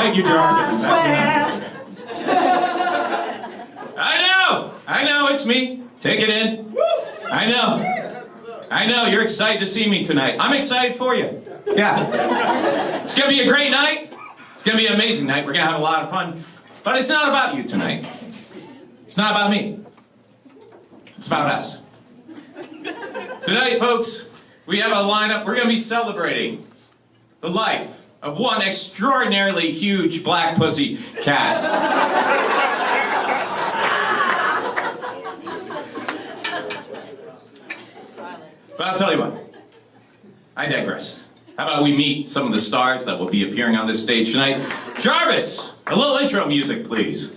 about you, Jarvis. I know, it's me. Take it in. I know, you're excited to see me tonight. I'm excited for you. Yeah. It's gonna be a great night. It's gonna be an amazing night. We're gonna have a lot of fun. But it's not about you tonight. It's not about me. It's about us. Tonight, folks, we have a lineup. We're gonna be celebrating the life of one extraordinarily huge black pussy cat. But I'll tell you what, I digress. How about we meet some of the stars that will be appearing on this stage tonight? Jarvis, a little intro music, please.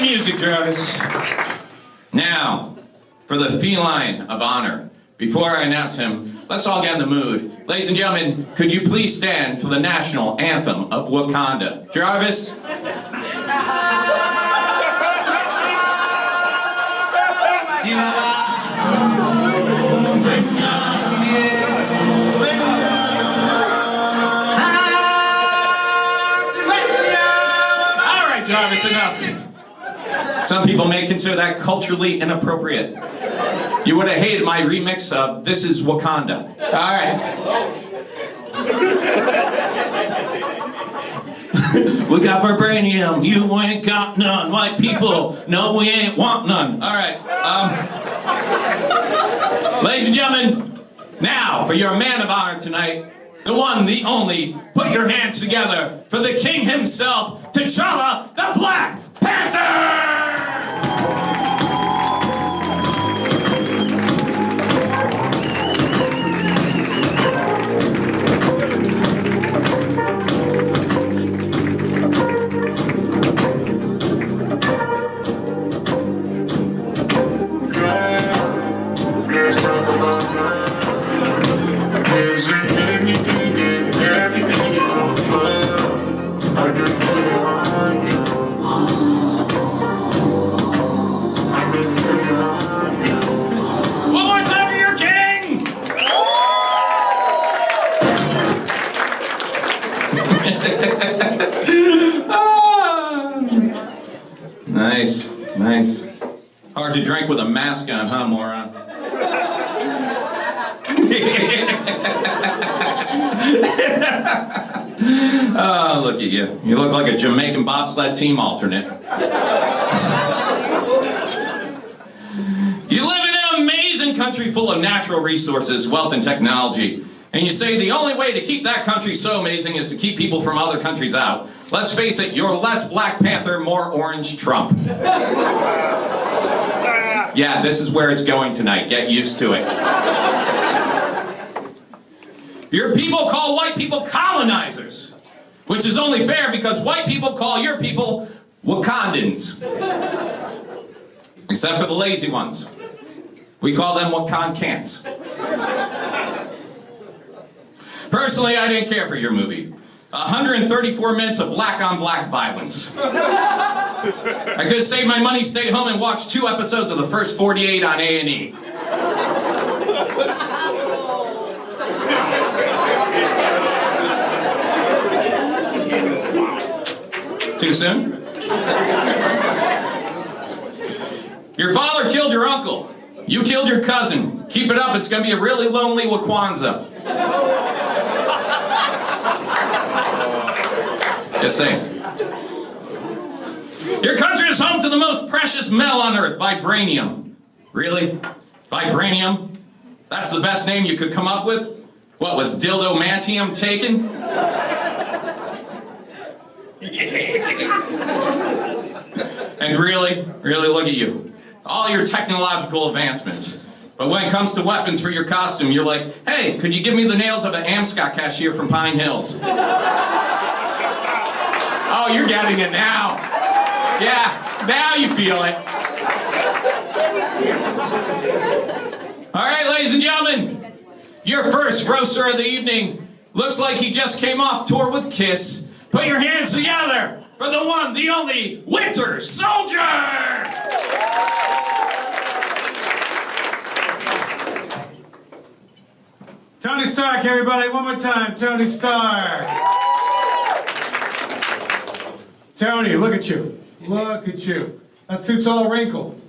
Music, Jarvis. Now, for the feline of honor. Before I announce him, let's all get in the mood. Ladies and gentlemen, could you please stand for the national anthem of Wakanda? Jarvis? All right, Jarvis, enough. Some people may consider that culturally inappropriate. You would have hated my remix of This Is Wakanda. All right. We got vibranium, you ain't got none. White people, no, we ain't want none. All right. Ladies and gentlemen, now for your man of honor tonight, the one, the only, put your hands together for the king himself, T'Challa, the Black Panther! Nice, nice. Hard to drink with a mask on, huh, moron? Oh, look at you. You look like a Jamaican bobsled team alternate. You live in an amazing country full of natural resources, wealth, and technology. And you say the only way to keep that country so amazing is to keep people from other countries out. Let's face it, you're less Black Panther, more Orange Trump. Yeah, this is where it's going tonight. Get used to it. Your people call white people colonizers, which is only fair because white people call your people Wakandans. Except for the lazy ones. We call them Wakandans. Personally, I didn't care for your movie. 134 minutes of black-on-black violence. I could have saved my money, stayed home, and watched 2 episodes of the first 48 on A&E. Too soon? Your father killed your uncle. You killed your cousin. Keep it up, it's gonna be a really lonely Wakwanza. Just saying. Your country is home to the most precious metal on earth, vibranium. Really? Vibranium? That's the best name you could come up with? What, was dildomantium taken? And really look at you. All your technological advancements. But when it comes to weapons for your costume, you're like, hey, could you give me the nails of an Amscot cashier from Pine Hills? Oh, you're getting it now. Yeah, now you feel it. All right, ladies and gentlemen, your first roaster of the evening looks like he just came off tour with Kiss. Put your hands together for the one, the only Winter Soldier! Tony Stark, everybody, one more time, Tony Stark. Tony, look at you. Look at you. That suit's all wrinkled.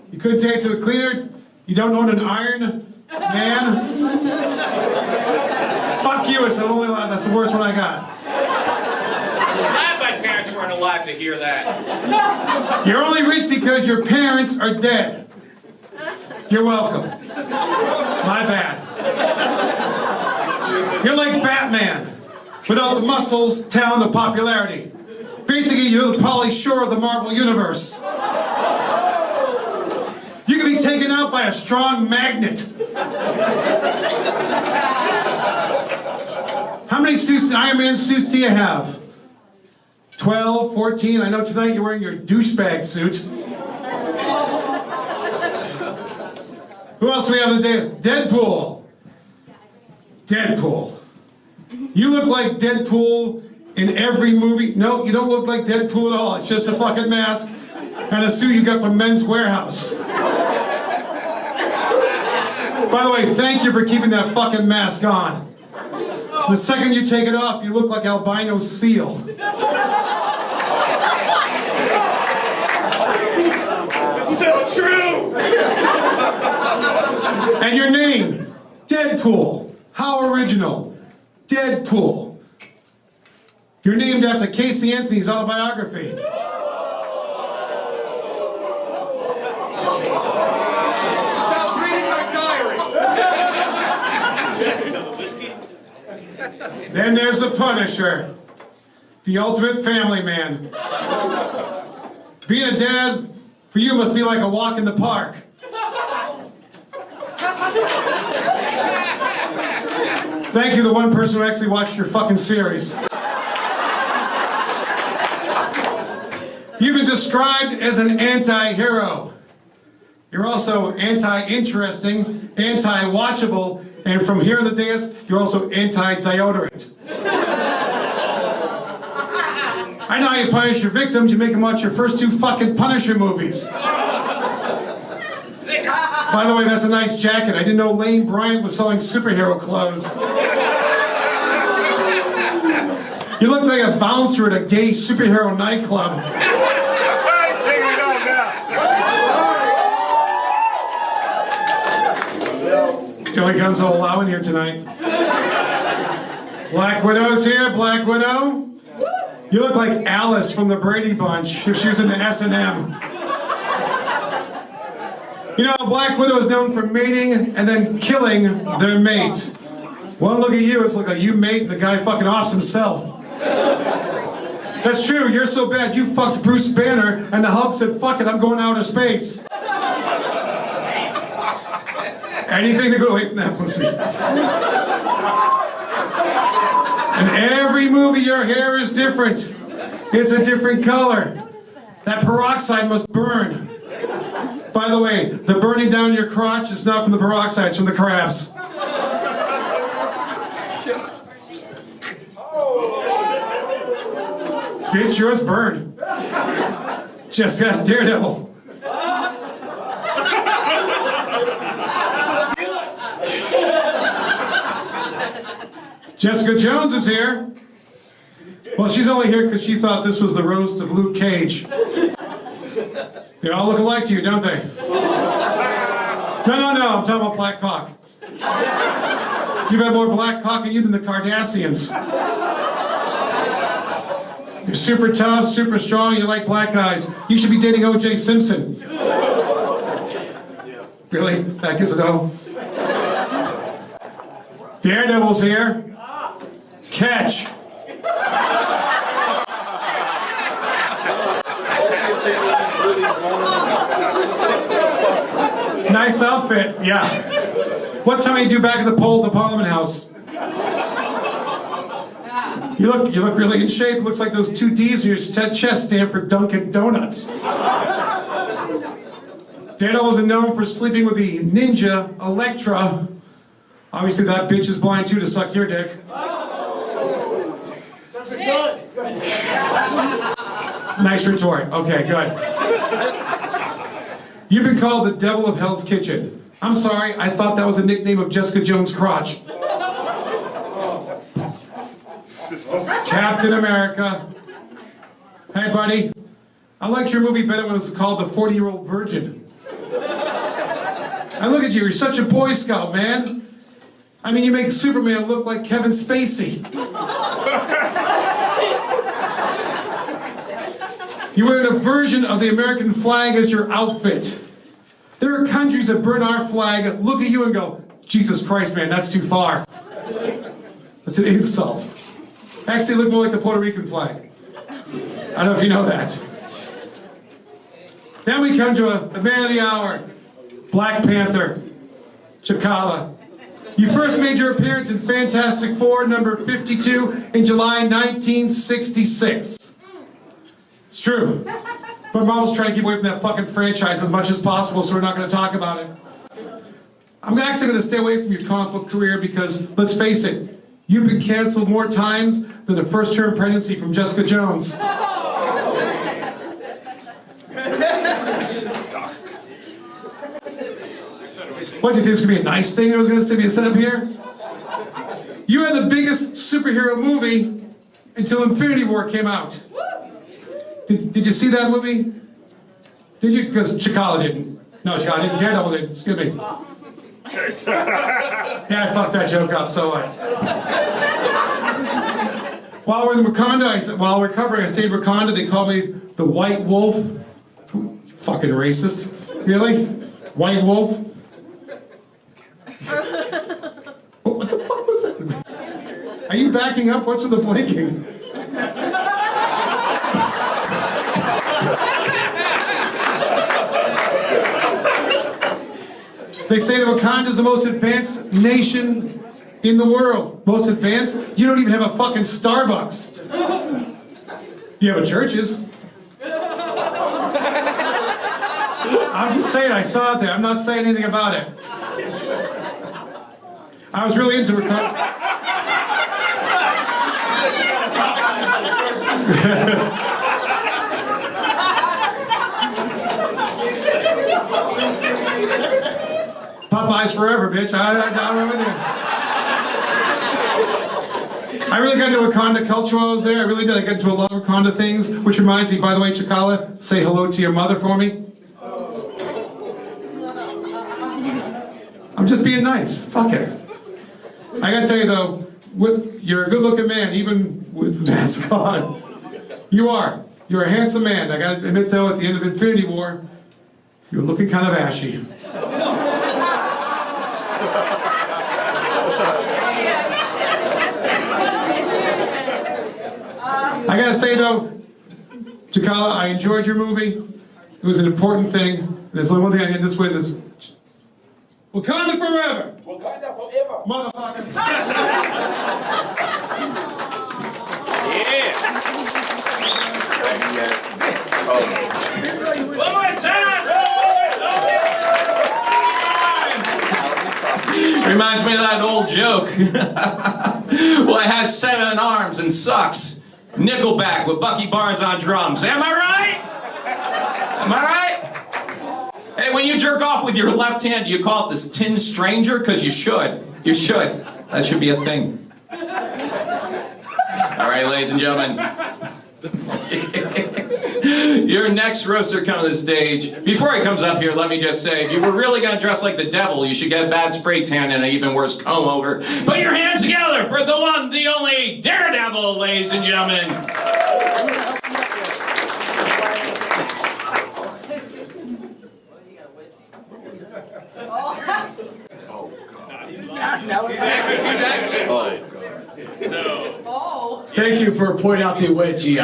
You couldn't take it to the cleaner? You don't own an iron, man? Fuck you, it's the only one, that's the worst one I got. Glad my parents weren't alive to hear that. You're only rich because your parents are dead. You're welcome. My bad. You're like Batman, without the muscles, talent, or popularity. Basically, you're the Pauly Shore of the Marvel Universe. You can be taken out by a strong magnet. How many suits, Iron Man suits do you have? 12, 14? I know tonight you're wearing your douchebag suit. Who else do we have on the dais? Deadpool. Deadpool. You look like Deadpool in every movie. No, you don't look like Deadpool at all. It's just a fucking mask and a suit you got from Men's Warehouse. By the way, thank you for keeping that fucking mask on. The second you take it off, you look like albino seal. It's so true! And your name, Deadpool. How original. Deadpool. You're named after Casey Anthony's autobiography. Stop reading my diary! Then there's the Punisher. The ultimate family man. Being a dad, for you, must be like a walk in the park. Thank you, the one person who actually watched your fucking series. You've been described as an anti-hero. You're also anti-interesting, anti-watchable, and from here in the dais, you're also anti-deodorant. I know how you punish your victims, you make them watch your first 2 fucking Punisher movies. By the way, that's a nice jacket. I didn't know Lane Bryant was selling superhero clothes. You look like a bouncer at a gay superhero nightclub. It's the only guns I'll allow in here tonight. Black Widow's here, Black Widow. You look like Alice from the Brady Bunch if she was in the S&M. You know, Black Widow is known for mating and then killing their mate. One look at you, it's like you mate and the guy fucking offs himself. That's true, you're so bad, you fucked Bruce Banner and the Hulk said, fuck it, I'm going outer space. Anything to go away from that pussy. In every movie, your hair is different. It's a different color. That peroxide must burn. By the way, the burning down your crotch is not from the peroxide, it's from the crabs. Bitch, yours burn. Just ask Daredevil. Jessica Jones is here. Well, she's only here because she thought this was the roast of Luke Cage. They all look alike to you, don't they? No, I'm talking about black cock. You've had more black cock in you than the Kardashians. You're super tough, super strong, you like black guys. You should be dating O.J. Simpson. Really? That gets a no? Daredevil's here. Catch. Nice outfit, yeah. What time do you do back at the pole at the Parliament House? You look really in shape. It looks like those two D's in your chest stand for Dunkin' Donuts. Daredevil is known for sleeping with the ninja Elektra. Obviously that bitch is blind too to suck your dick. Nice retort. Okay, good. You've been called the Devil of Hell's Kitchen. I'm sorry, I thought that was a nickname of Jessica Jones' crotch. Captain America. Hey, buddy. I liked your movie better when it was called The 40-Year-Old Virgin. And look at you, you're such a Boy Scout, man. I mean, you make Superman look like Kevin Spacey. You wear a version of the American flag as your outfit. There are countries that burn our flag, look at you and go, Jesus Christ, man, that's too far. That's an insult. Actually, look more like the Puerto Rican flag. I don't know if you know that. Then we come to the man of the hour, Black Panther, T'Challa. You first made your appearance in Fantastic Four, number 52, in July 1966. It's true. But Marvel's trying to keep away from that fucking franchise as much as possible, so we're not going to talk about it. I'm actually going to stay away from your comic book career because, let's face it, you've been canceled more times than the first-term pregnancy from Jessica Jones. What, do you think it's going to be a nice thing? It was going to be a setup here? You had the biggest superhero movie until Infinity War came out. Did you see that movie? Did you? Because T'Challa didn't. No, T'Challa didn't. Daredevil didn't. Excuse me. Yeah, I fucked that joke up, so what? While we're in Wakanda, while we're covering, I stayed in Wakanda, they called me the White Wolf. Fucking racist. Really? White Wolf? What the fuck was that? Are you backing up? What's with the blinking? They say that Wakanda is the most advanced nation in the world. Most advanced? You don't even have a fucking Starbucks. You have a churches. I'm just saying, I saw it there. I'm not saying anything about it. I was really into Wakanda. Popeyes forever, bitch. I'm with you. I really got into Wakanda culture while I was there. I really did. I got into a lot of Wakanda things, which reminds me, by the way, T'Challa, say hello to your mother for me. I'm just being nice. Fuck it. I gotta tell you though, you're a good-looking man, even with the mask on. You are. You're a handsome man. I gotta admit, though, at the end of Infinity War, you're looking kind of ashy. I gotta say, though, Chakala, I enjoyed your movie. It was an important thing. There's only one thing I did this way. This Wakanda forever. Wakanda forever. Motherfucker. Yeah. One more time! Reminds me of that old joke. Well, I had 7 arms and sucks. Nickelback with Bucky Barnes on drums. Am I right? Am I right? Hey, when you jerk off with your left hand, do you call it this tin stranger? Because you should. You should. That should be a thing. All right, ladies and gentlemen. Your next roaster coming to the stage. Before he comes up here, let me just say, if you were really going to dress like the devil, you should get a bad spray tan and an even worse comb over. Put your hands together for the one, the only Daredevil, ladies and gentlemen. Thank you for pointing out the wedgie.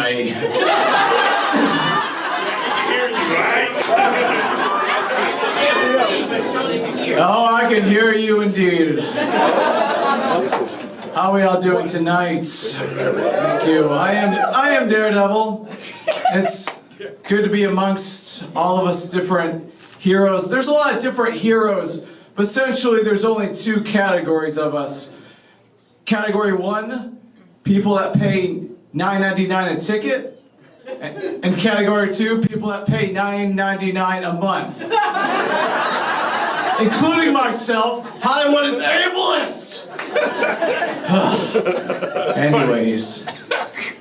Oh, I can hear you indeed. How are we all doing tonight? Thank you. I am Daredevil. It's good to be amongst all of us different heroes. There's a lot of different heroes, but essentially there's only 2 categories of us. Category 1, people that pay $9.99 a ticket. And category 2, people that pay $9.99 a month. Including myself, Hollywood is ableist! Anyways.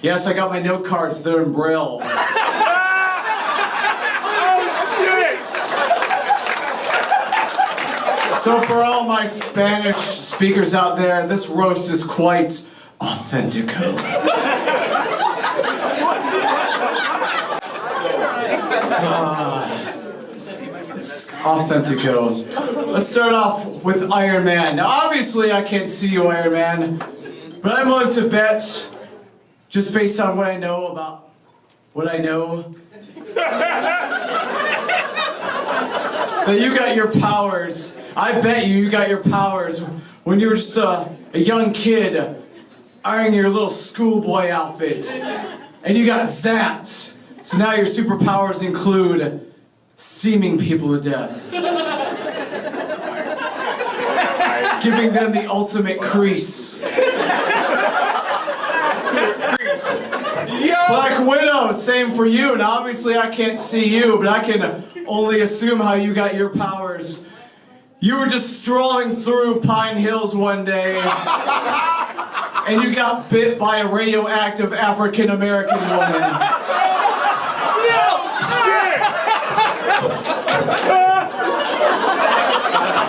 Yes, I got my note cards, they're in Braille. So for all my Spanish speakers out there, this roast is quite authentico. It's authentico. Let's start off with Iron Man. Now obviously I can't see you, Iron Man, but I'm willing to bet, just based on what I know about what I know, that you got your powers. I bet you got your powers when you were just a young kid wearing your little schoolboy outfit and you got zapped. So now your superpowers include steaming people to death. Giving them the ultimate crease. Black Widow, same for you. Now obviously I can't see you, but I can only assume how you got your powers. You were just strolling through Pine Hills one day, and you got bit by a radioactive African American woman.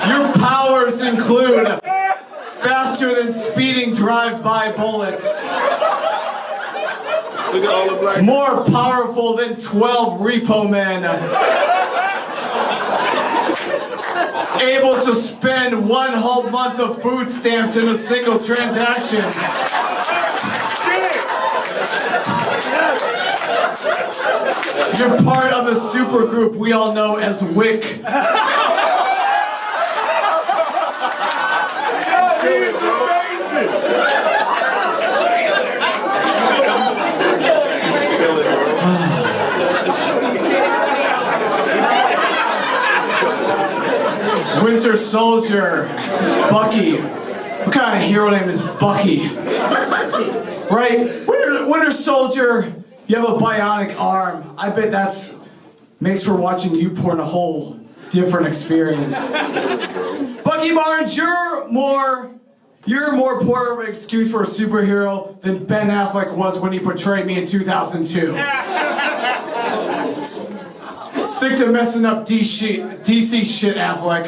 Your powers include faster than speeding drive-by bullets, more powerful than 12 repo men, able to spend 1 whole month of food stamps in a single transaction. You're part of the supergroup we all know as WIC. Winter Soldier, Bucky. What kind of hero name is Bucky? Right? Winter Soldier, you have a bionic arm. I bet that's makes for watching you porn a whole different experience. Bucky Barnes, you're more poor of an excuse for a superhero than Ben Affleck was when he portrayed me in 2002. Stick to messing up DC shit, Affleck.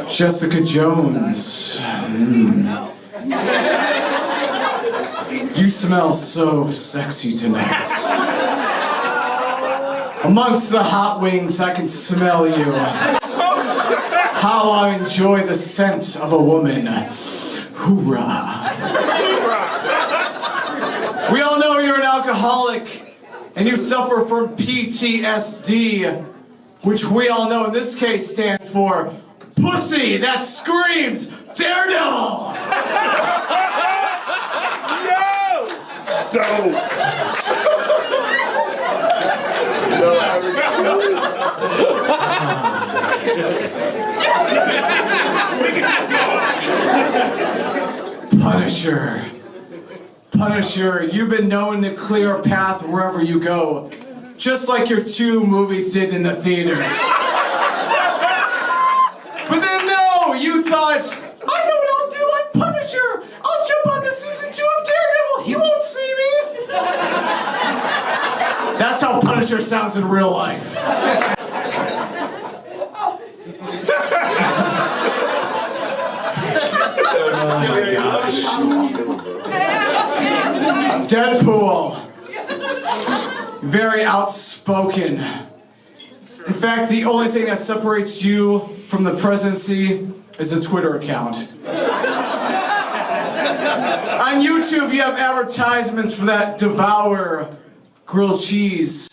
Jessica Jones. You smell so sexy tonight. Amongst the hot wings, I can smell you. How I enjoy the scent of a woman. Hoorah. We all know you're an alcoholic and you suffer from PTSD, which we all know in this case stands for Pussy That Screams Daredevil! Punisher. Punisher, you've been known to clear a path wherever you go, just like your 2 movies did in the theaters. But then no, you thought, I know what I'll do, I'm Punisher. I'll jump on to season 2 of Daredevil, he won't see me. That's how Punisher sounds in real life. Oh my gosh. Deadpool. Very outspoken. In fact, the only thing that separates you from the presidency is a Twitter account. On YouTube, you have advertisements for that Devour grilled cheese.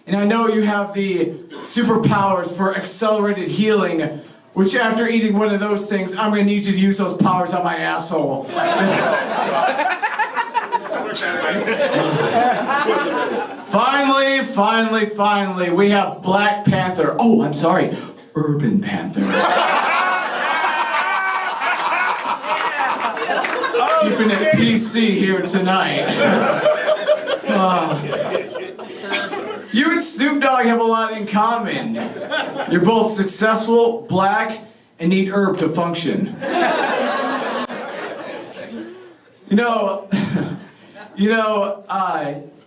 And I know you have the superpowers for accelerated healing, which after eating one of those things, I'm gonna need you to use those powers on my asshole. Finally, we have Black Panther. Oh, I'm sorry, Urban Panther. Keeping it PC here tonight. You and Snoop Dogg have a lot in common. You're both successful, black, and need herb to function.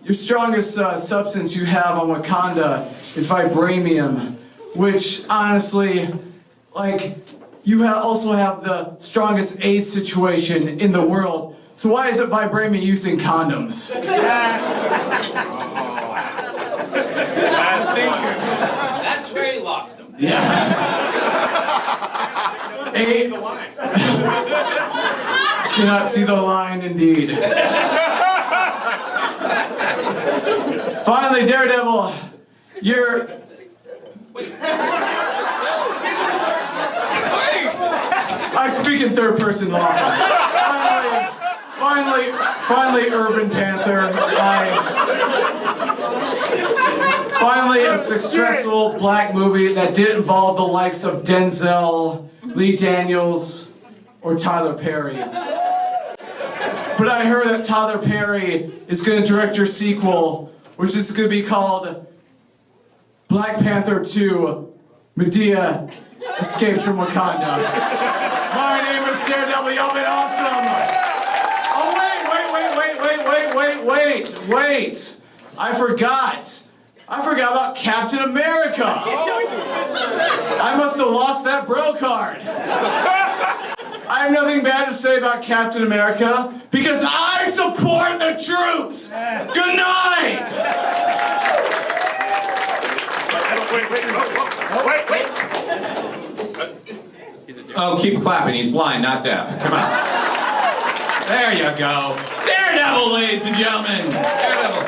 Your strongest substance you have on Wakanda is vibranium, which honestly, you also have the strongest AIDS situation in the world. So why isn't vibranium used in condoms? That's where he lost him. Yeah. Cannot see the line, indeed. Finally, Daredevil, you're... I speak in third person law. Finally, Urban Panther. Finally, a successful black movie that didn't involve the likes of Denzel, Lee Daniels, or Tyler Perry. But I heard that Tyler Perry is going to direct your sequel, which is going to be called Black Panther 2, Medea Escapes from Wakanda. My name is Daredevil, y'all been awesome! Oh wait! I forgot about Captain America! I must have lost that bro card! I have nothing bad to say about Captain America because I support the troops! Good night! Wait. Oh, keep clapping. He's blind, not deaf. Come on. There you go. Daredevil, ladies and gentlemen. Daredevil.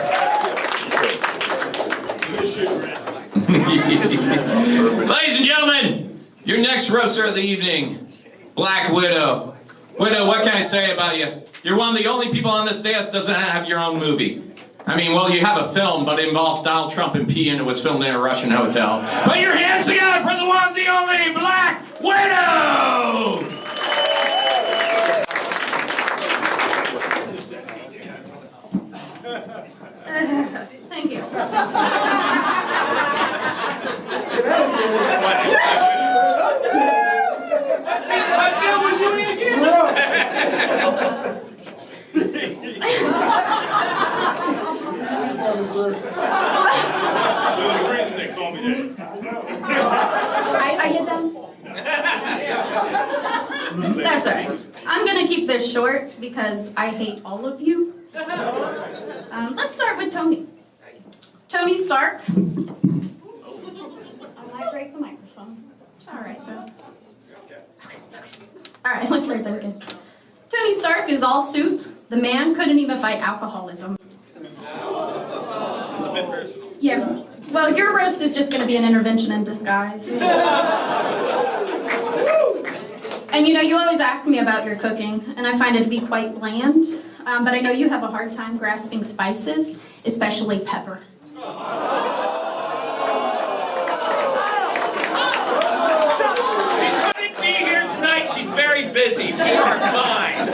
Ladies and gentlemen, your next roaster of the evening. Black Widow. Widow, what can I say about you? You're one of the only people on this dais doesn't have your own movie. I mean, well, you have a film, but it involves Donald Trump and pee, and it was filmed in a Russian hotel. Put your hands together for the one, the only Black Widow! Thank you. There's a reason they call me that. I get them? That's all right. I'm gonna keep this short because I hate all of you. Let's start with Tony. Tony Stark. I might break the microphone. It's all right, though. Okay, it's okay. All right, let's start that again. Tony Stark is all suit. The man couldn't even fight alcoholism. Yeah. Well, your roast is just going to be an intervention in disguise. And you know, you always ask me about your cooking, and I find it to be quite bland. But I know you have a hard time grasping spices, especially pepper. She couldn't be here tonight. She's very busy. We are fine.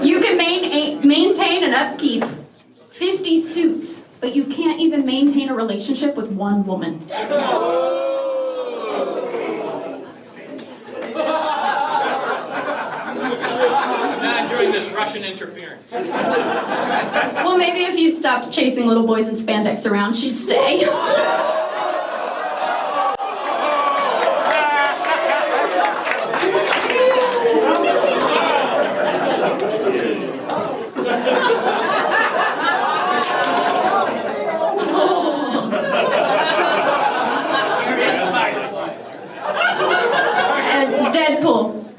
You can maintain and upkeep 50 suits, but you can't even maintain a relationship with one woman. I'm not enjoying this Russian interference. Well, maybe if you stopped chasing little boys in spandex around, she'd stay. Deadpool.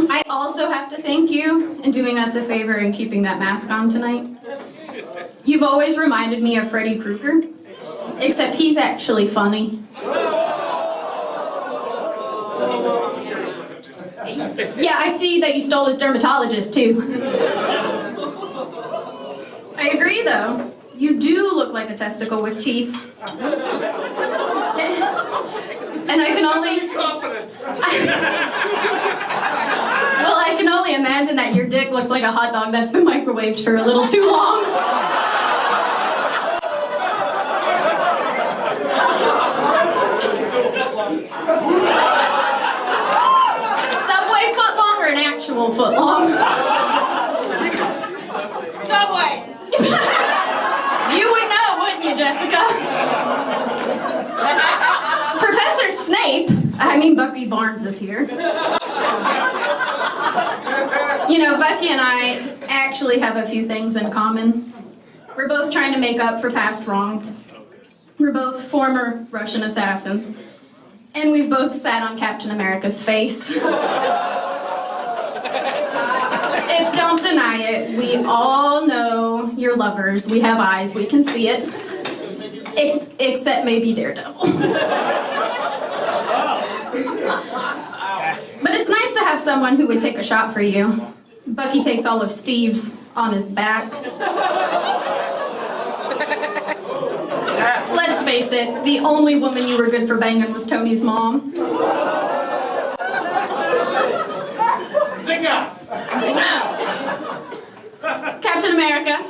I also have to thank you in doing us a favor and keeping that mask on tonight. You've always reminded me of Freddy Krueger, except he's actually funny. Yeah, I see that you stole his dermatologist too. I agree though. You do look like a testicle with teeth. And I can only... Confidence. Well, I can only imagine that your dick looks like a hot dog that's been microwaved for a little too long. Subway footlong or an actual footlong? Subway. You would know, wouldn't you, Jessica? Professor Snape, I mean Bucky Barnes is here. You know, Bucky and I actually have a few things in common. We're both trying to make up for past wrongs. We're both former Russian assassins. And we've both sat on Captain America's face. And don't deny it, we all know you're lovers. We have eyes, we can see it. Except maybe Daredevil. But it's nice to have someone who would take a shot for you. Bucky takes all of Steve's on his back. Let's face it, the only woman you were good for banging was Tony's mom. Sing out. Captain America,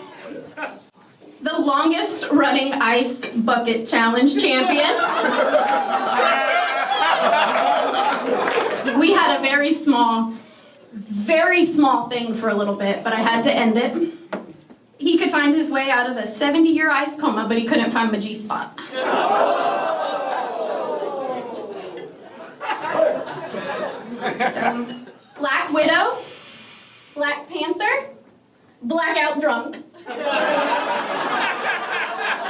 the longest running ice bucket challenge champion. We had a very small thing for a little bit, but I had to end it. He could find his way out of a 70-year ice coma, but he couldn't find my G-spot. Black Widow, Black Panther, blackout drunk.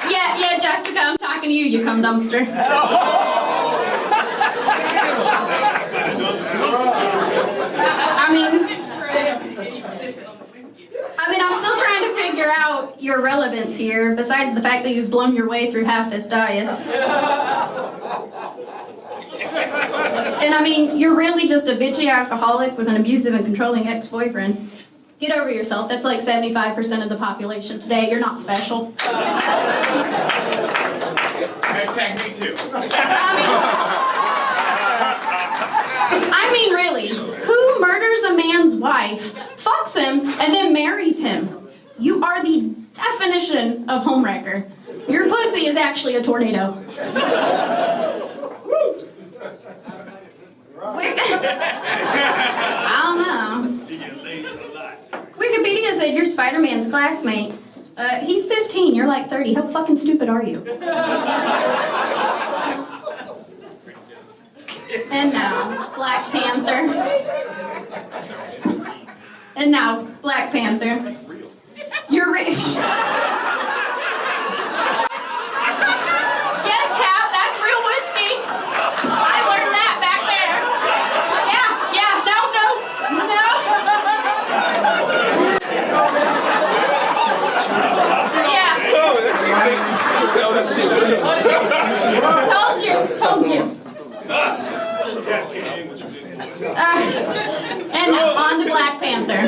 Yeah, Jessica, I'm talking to you, you cum dumpster. I mean, I'm still trying to figure out your relevance here, besides the fact that you've blown your way through half this dais. And I mean, you're really just a bitchy alcoholic with an abusive and controlling ex-boyfriend. Get over yourself. That's like 75% of the population today. You're not special. Hashtag me too. I mean, really, who murders a man's wife, fucks him, and then marries him? You are the definition of homewrecker. Your pussy is actually a tornado. I don't know. Wikipedia said you're Spider-Man's classmate. He's 15, you're like 30. How fucking stupid are you? And now, Black Panther. And now, Black Panther. You're Yes, Cap, that's real whiskey. I learned that back there. Yeah, Told you. And now, on to Black Panther.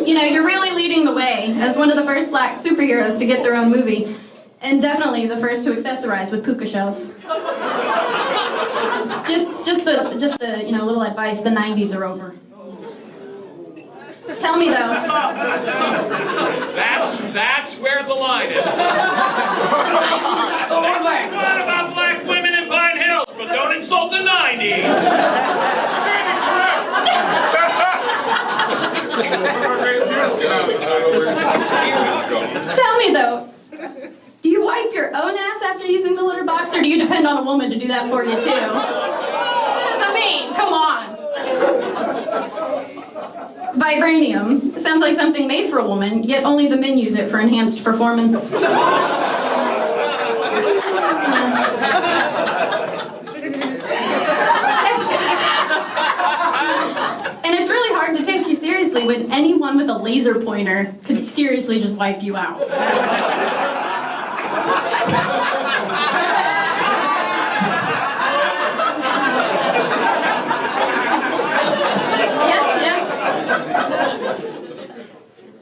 You know, you're really leading the way as one of the first black superheroes to get their own movie, and definitely the first to accessorize with puka shells. Just a little advice, the 90s are over. Tell me though. That's where the line is. Over. Say a lot about black women in Pine Hills, but don't insult the 90s. Tell me though, do you wipe your own ass after using the litter box, or do you depend on a woman to do that for you too? Because I mean, come on. Vibranium sounds like something made for a woman, yet only the men use it for enhanced performance. And it's really hard to take you seriously when anyone with a laser pointer could seriously just wipe you out. Yeah.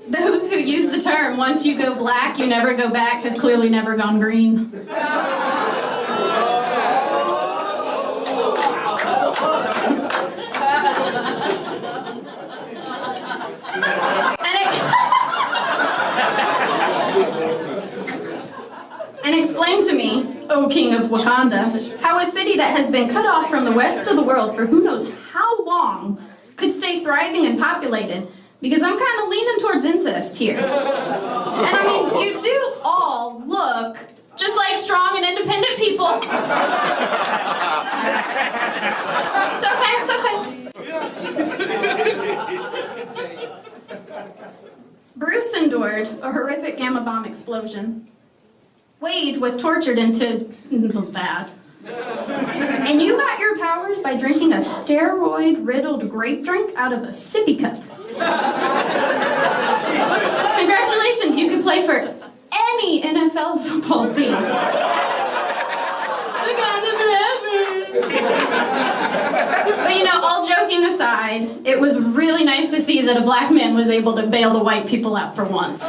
Those who use the term, once you go black, you never go back, have clearly never gone green. And explain to me, O King of Wakanda, how a city that has been cut off from the rest of the world for who knows how long could stay thriving and populated, because I'm kind of leaning towards incest here. And I mean, you do all look just like strong and independent people. It's okay. Bruce endured a horrific gamma bomb explosion. Wade was tortured into that. And you got your powers by drinking a steroid-riddled grape drink out of a sippy cup. Congratulations, you can play for any NFL football team. Wakanda forever. But you know, all joking aside, it was really nice to see that a black man was able to bail the white people out for once.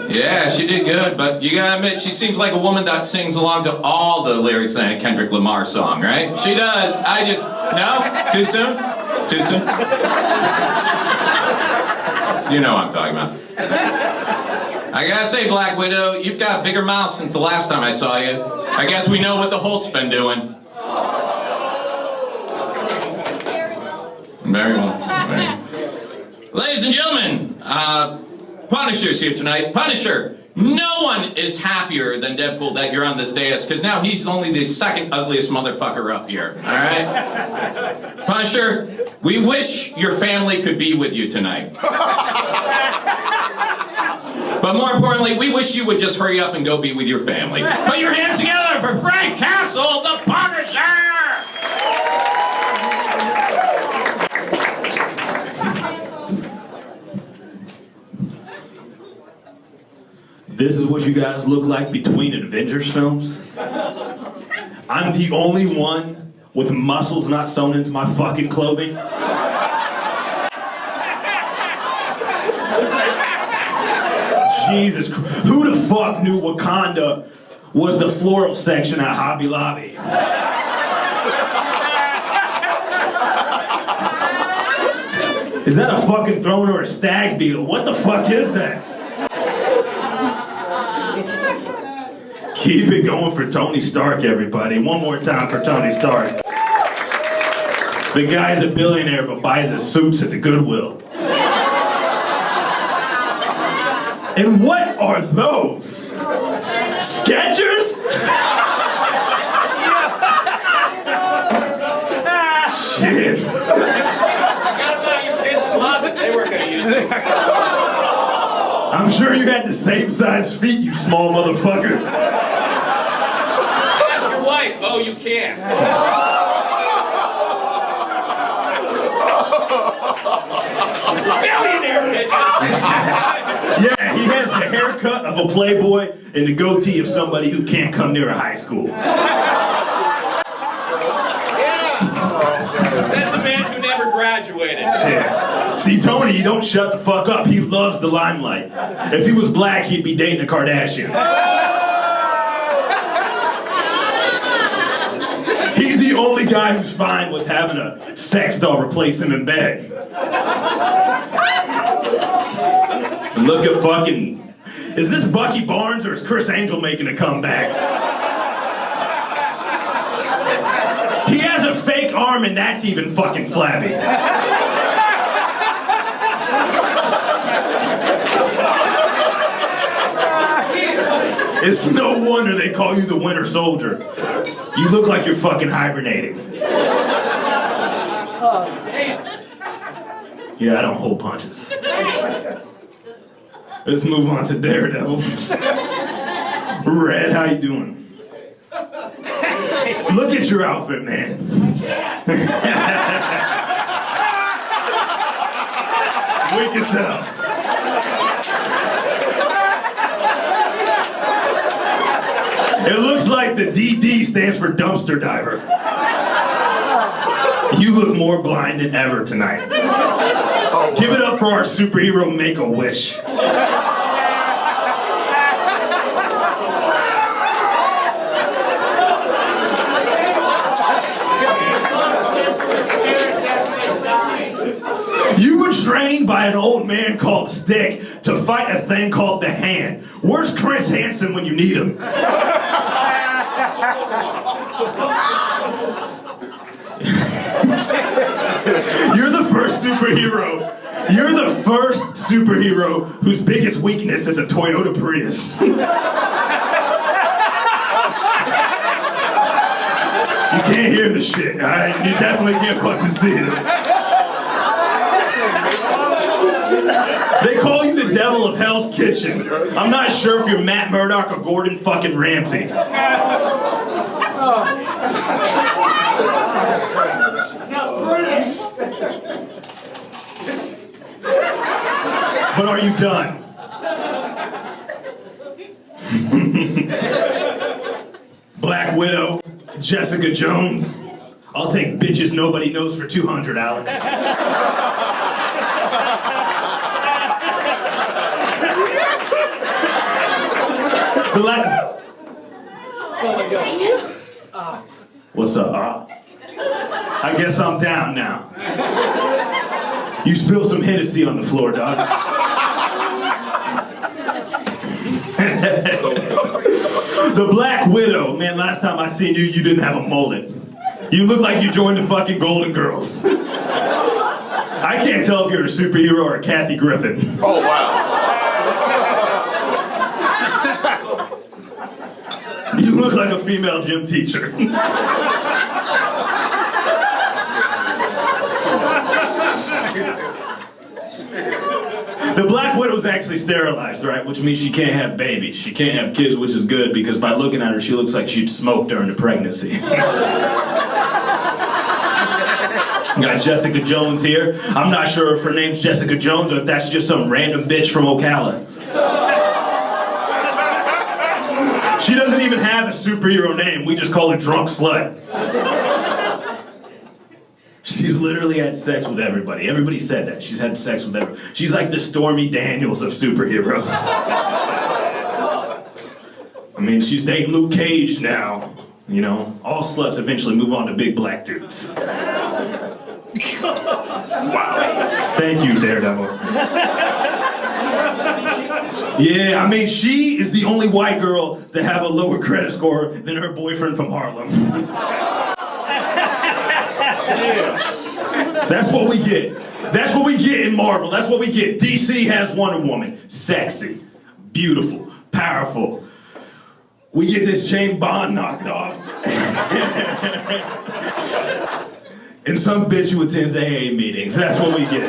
Yeah, she did good, but you gotta admit, she seems like a woman that sings along to all the lyrics in a Kendrick Lamar song, right? She does. No? Too soon? Too soon? You know what I'm talking about. I gotta say, Black Widow, you've got a bigger mouth since the last time I saw you. I guess we know what the Hulk's been doing. Very well. Ladies and gentlemen, Punisher's here tonight. Punisher, no one is happier than Deadpool that you're on this dais, because now he's only the second ugliest motherfucker up here, alright? Punisher, we wish your family could be with you tonight. But more importantly, we wish you would just hurry up and go be with your family. Put your hands together for Frank Castle, the Punisher! This is what you guys look like between Avengers films? I'm the only one with muscles not sewn into my fucking clothing? Jesus Christ. Who the fuck knew Wakanda was the floral section at Hobby Lobby? Is that a fucking throne or a stag beetle? What the fuck is that? Keep it going for Tony Stark, everybody. One more time for Tony Stark. The guy's a billionaire but buys his suits at the Goodwill. And what are those? Skechers? Shit. Forgot about your kid's closet. They weren't going to use it. I'm sure you had the same size feet, you small motherfucker. Ask your wife. Oh, you can't. Billionaire bitches. Yeah, he has the haircut of a playboy and the goatee of somebody who can't come near a high school. That's a man who never graduated. Shit. See, Tony, he don't shut the fuck up. He loves the limelight. If he was black, he'd be dating a Kardashian. He's the only guy who's fine with having a sex doll replace him in bed. And look at fucking... Is this Bucky Barnes or is Chris Angel making a comeback? He has a fake arm and that's even fucking flabby. It's no wonder they call you the Winter Soldier. You look like you're fucking hibernating. Yeah, I don't hold punches. Let's move on to Daredevil. Red, how you doing? Look at your outfit, man. We can tell. It looks like the DD stands for dumpster diver. You look more blind than ever tonight. Give it up for our superhero Make-A-Wish. You were trained by an old man called Stick to fight a thing called the Hand. Where's Chris Hansen when you need him? You're the first superhero. You're the first superhero whose biggest weakness is a Toyota Prius. You can't hear the shit, alright? You definitely can't fucking see it. They call you the devil of Hell's Kitchen. I'm not sure if you're Matt Murdock or Gordon fucking Ramsay. But are you done? Black Widow, Jessica Jones. I'll take bitches nobody knows for 200, Alex. What's up? I guess I'm down now. You spilled some Hennessy on the floor, dog. The Black Widow. Man, last time I seen you, you didn't have a mullet. You look like you joined the fucking Golden Girls. I can't tell if you're a superhero or a Kathy Griffin. Oh, wow. You look like a female gym teacher. The Black Widow's actually sterilized, right? Which means she can't have babies. She can't have kids, which is good because by looking at her, she looks like she'd smoked during the pregnancy. Got Jessica Jones here. I'm not sure if her name's Jessica Jones or if that's just some random bitch from Ocala. She doesn't even have a superhero name. We just call her Drunk Slut. She's literally had sex with everybody. Everybody said that. She's had sex with everybody. She's like the Stormy Daniels of superheroes. I mean, she's dating Luke Cage now. You know, all sluts eventually move on to big black dudes. Wow. Thank you, Daredevil. Yeah, I mean, she is the only white girl to have a lower credit score than her boyfriend from Harlem. That's what we get. That's what we get in Marvel. That's what we get. DC has Wonder Woman. Sexy, beautiful, powerful. We get this James Bond knocked off. And some bitch who attends AA meetings. That's what we get.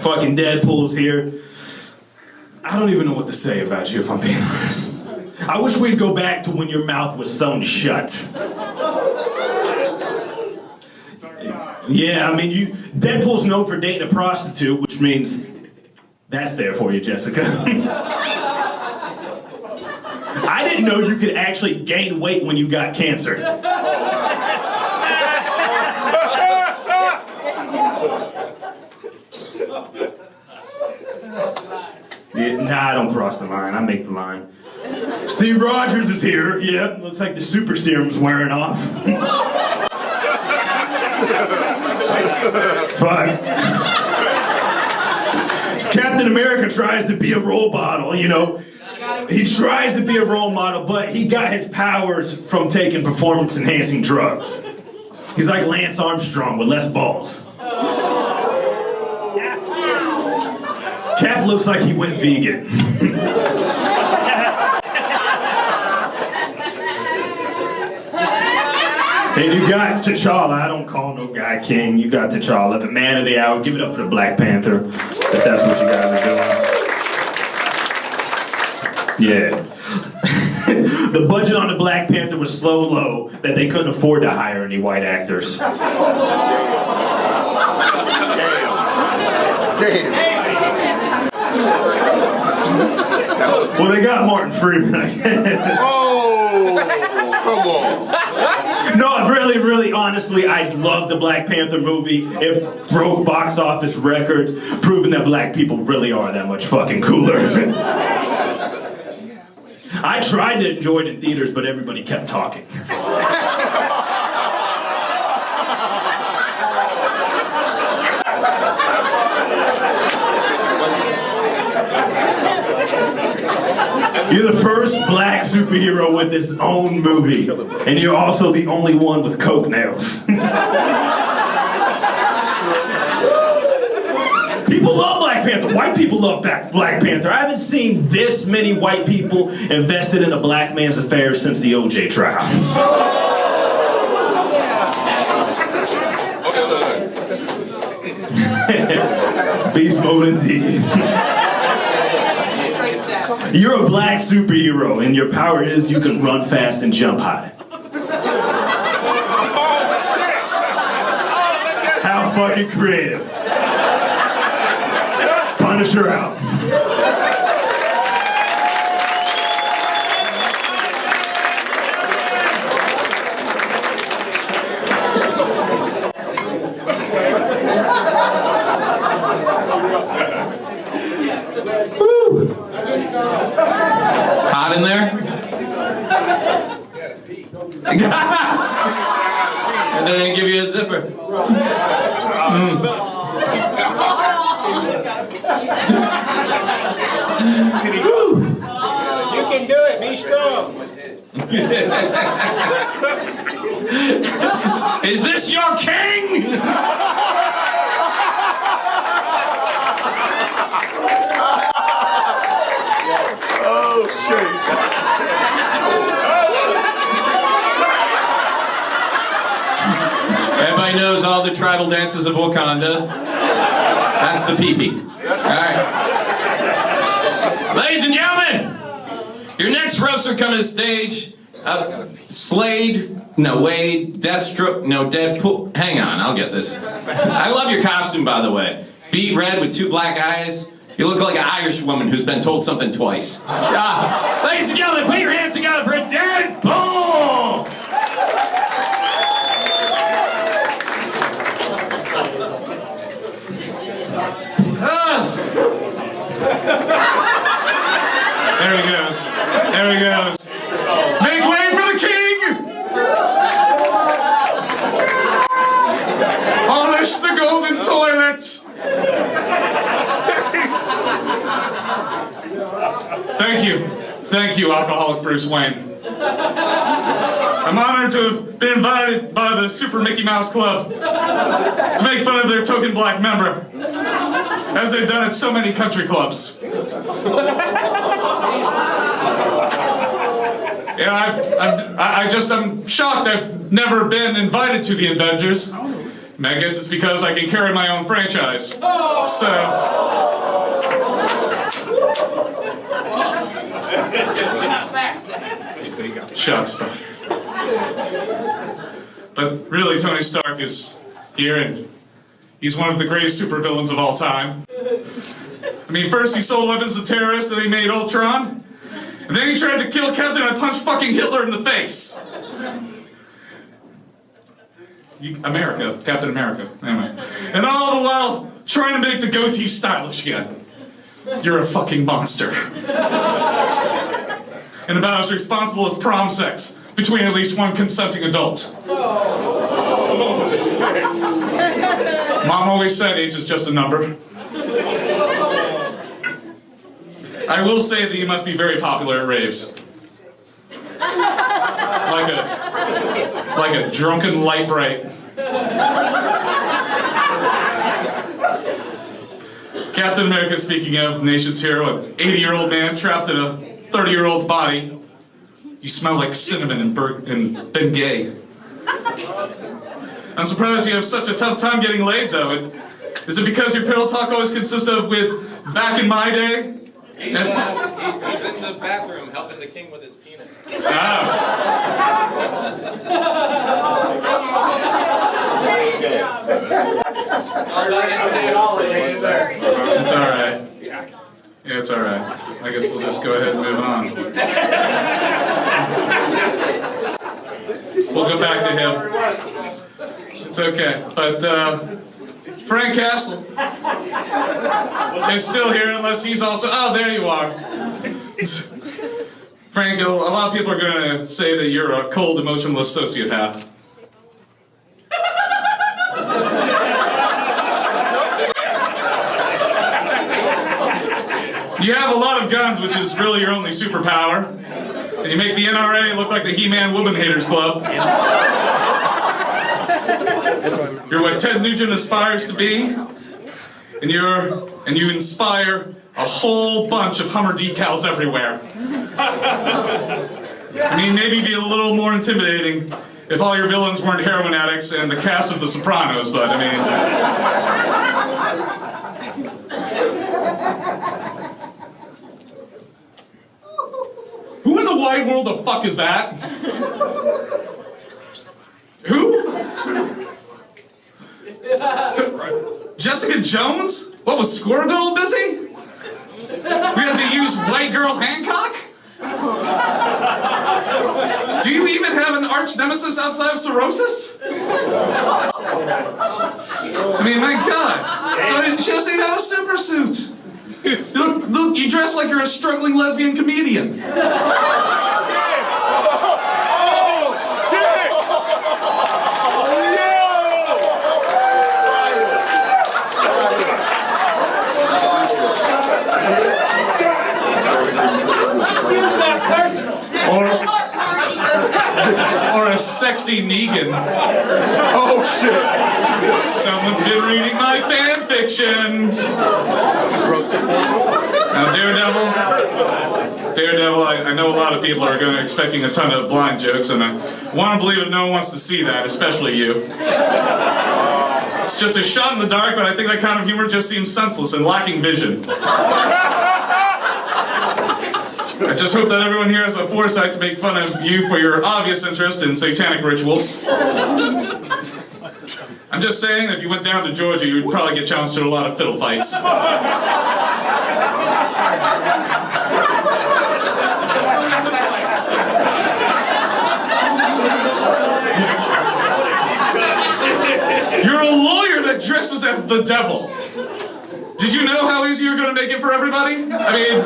Fucking Deadpool's here. I don't even know what to say about you, if I'm being honest. I wish we'd go back to when your mouth was sewn shut. Yeah, I mean, Deadpool's known for dating a prostitute, which means that's there for you, Jessica. I didn't know you could actually gain weight when you got cancer. Yeah, nah, I don't cross the line. I make the line. Steve Rogers is here. Yeah, looks like the super serum's wearing off. Fuck. Captain America tries to be a role model, you know. He tries to be a role model, but he got his powers from taking performance-enhancing drugs. He's like Lance Armstrong with less balls. Cap looks like he went vegan. And you got T'Challa. I don't call no guy king. You got T'Challa, the man of the hour. Give it up for the Black Panther, if that's what you guys are doing. Yeah. The budget on the Black Panther was so low that they couldn't afford to hire any white actors. Damn. Well, they got Martin Freeman, I guess. Oh, come on. No, really, honestly, I love the Black Panther movie. It broke box office records, proving that black people really are that much fucking cooler. I tried to enjoy it in theaters, but everybody kept talking. You're the first black superhero with his own movie, and you're also the only one with coke nails. People love Black Panther. White people love Black Panther. I haven't seen this many white people invested in a black man's affairs since the OJ trial. Beast mode indeed. You're a black superhero, and your power is you can run fast and jump high. How fucking creative. Punisher out. Woo. Hot in there? And then they give you a zipper. You can do it. Be strong. Is this your king? Oh, shit. Everybody knows all the tribal dances of Wakanda. That's the pee-pee. Alright. Ladies and gentlemen, your next roaster coming to the stage. Wade, Deathstroke, no, Deadpool. Hang on, I'll get this. I love your costume, by the way. Beet red with two black eyes. You look like an Irish woman who's been told something twice. Ladies and gentlemen, put your hands together for Deadpool! There he goes. There he goes. Make way for the king! Polish the golden toilet! Thank you, alcoholic Bruce Wayne. I'm honored to have been invited by the Super Mickey Mouse Club to make fun of their token black member, as they've done at so many country clubs. Yeah, I'm shocked I've never been invited to the Avengers. I guess it's because I can carry my own franchise. So... Shucks. But really, Tony Stark is here, and he's one of the greatest supervillains of all time. I mean, first he sold weapons to terrorists, then he made Ultron, and then he tried to kill Captain and punched fucking Hitler in the face. America, Captain America, anyway. And all the while, trying to make the goatee stylish again. You're a fucking monster. And about as responsible as prom sex between at least one consenting adult. Mom always said age is just a number. I will say that you must be very popular at raves. Like a drunken light bright. Captain America, speaking of, nation's hero, an 80-year-old man trapped in a 30-year-old's body. You smell like cinnamon and been gay. I'm surprised you have such a tough time getting laid, though. Is it because your pillow talk always consists of with back in my day? He's in the bathroom helping the king with his penis. Ah. It's alright. Yeah, it's alright. I guess we'll just go ahead and move on. We'll go back to him. It's okay. But, Frank Castle is still here unless he's also... Oh, there you are. Frank, a lot of people are going to say that you're a cold, emotionless sociopath. You have a lot of guns, which is really your only superpower. And you make the NRA look like the He-Man Woman Haters Club. You're what Ted Nugent aspires to be. And you inspire a whole bunch of Hummer decals everywhere. I mean, maybe it'd be a little more intimidating if all your villains weren't heroin addicts and the cast of The Sopranos, but I mean... Who in the wide world the fuck is that? Who? Jessica Jones? What, was Squirrel busy? We had to use White Girl Hancock? Do you even have an arch nemesis outside of cirrhosis? I mean, my God. She doesn't even have a zipper suit. Look, you dress like you're a struggling lesbian comedian. Or a sexy Negan. Oh shit! Someone's been reading my fan fiction. Now, Daredevil, I know a lot of people are going to expecting a ton of blind jokes, and I want to believe that no one wants to see that, especially you. It's just a shot in the dark, but I think that kind of humor just seems senseless and lacking vision. I just hope that everyone here has the foresight to make fun of you for your obvious interest in satanic rituals. I'm just saying that if you went down to Georgia, you would probably get challenged to a lot of fiddle fights. You're a lawyer that dresses as the devil. Did you know how easy you're going to make it for everybody? I mean...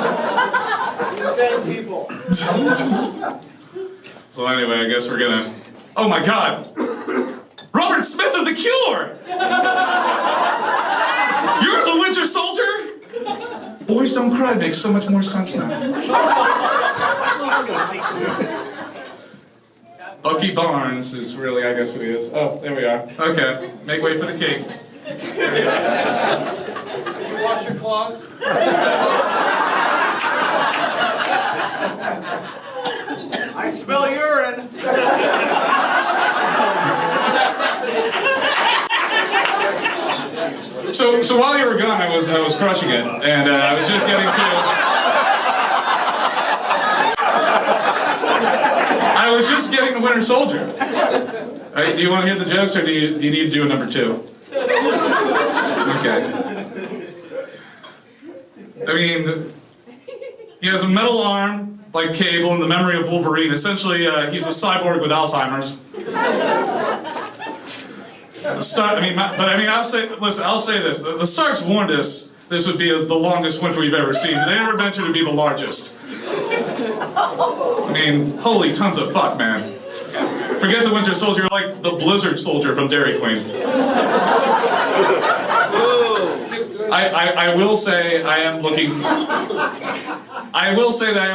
Same people. So anyway, I guess we're gonna... Oh my God! Robert Smith of The Cure! You're the Winter Soldier? Boys Don't Cry makes so much more sense now. Bucky Barnes is really, I guess, who he is. Oh, there we are. Okay, make way for the cake. Wash your claws. I smell urine. So while you were gone, I was crushing it, and I was just getting to. I was just getting to Winter Soldier. Do you want to hear the jokes, or do you need to do a number 2? Okay. I mean, he has a metal arm like Cable in the memory of Wolverine. Essentially, he's a cyborg with Alzheimer's. I'll say this. The Starks warned us this would be the longest winter we've ever seen. They never meant it to be the largest. I mean, holy tons of fuck, man. Forget the Winter Soldier, you're like the Blizzard Soldier from Dairy Queen. I will say that I am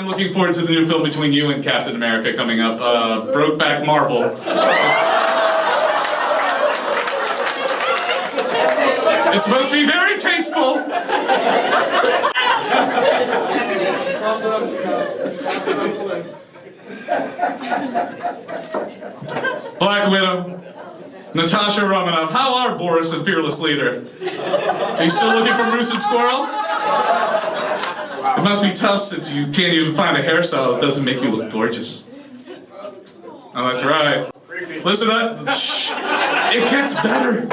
looking forward to the new film between you and Captain America coming up, Brokeback Marvel. It's supposed to be very tasteful. Black Widow, NATASHA Romanoff, how are Boris and Fearless Leader? Are you still looking for Moose and Squirrel? It must be tough since you can't even find a hairstyle that doesn't make you look gorgeous. Oh, that's right. Listen up. Shh. It gets better.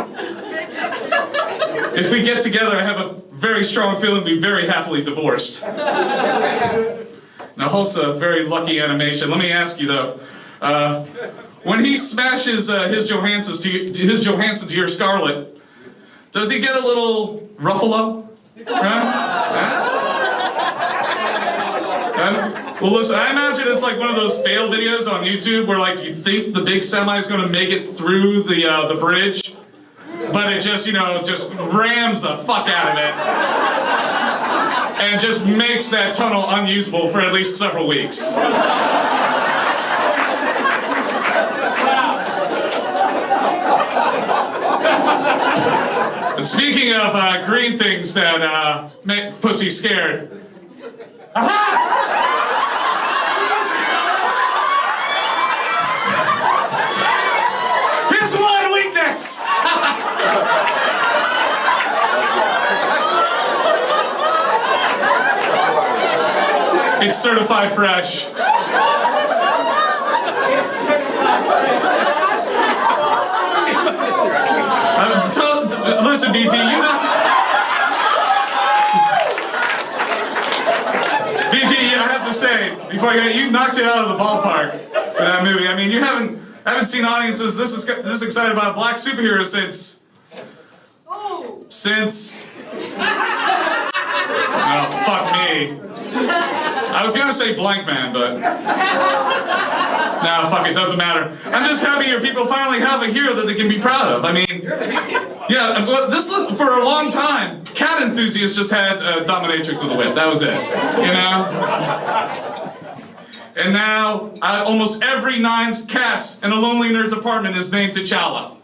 If we get together, I have a very strong feeling we'll be very happily divorced. Now, Hulk's a very lucky animation. Let me ask you, though. When he smashes his Johansson to your Scarlet, does he get a little Ruffalo? Well, listen, I imagine it's like one of those fail videos on YouTube where, like, you think the big semi is going to make it through the bridge, but it just, just rams the fuck out of it. And just makes that tunnel unusable for at least several weeks. And speaking of green things that make pussy scared. Aha! Here's one weakness! It's certified fresh. Listen, BP, BP, I have to say, before you knocked it out of the ballpark for that movie. I mean, you haven't seen audiences this excited about black superheroes since. Oh, fuck me. I was gonna say Blank Man, but nah, fuck it, doesn't matter. I'm just happy your people finally have a hero that they can be proud of. I mean, yeah, well, just for a long time, cat enthusiasts just had dominatrix with a whip. That was it, And now, almost every 9 cats in a lonely nerd's apartment is named T'Challa.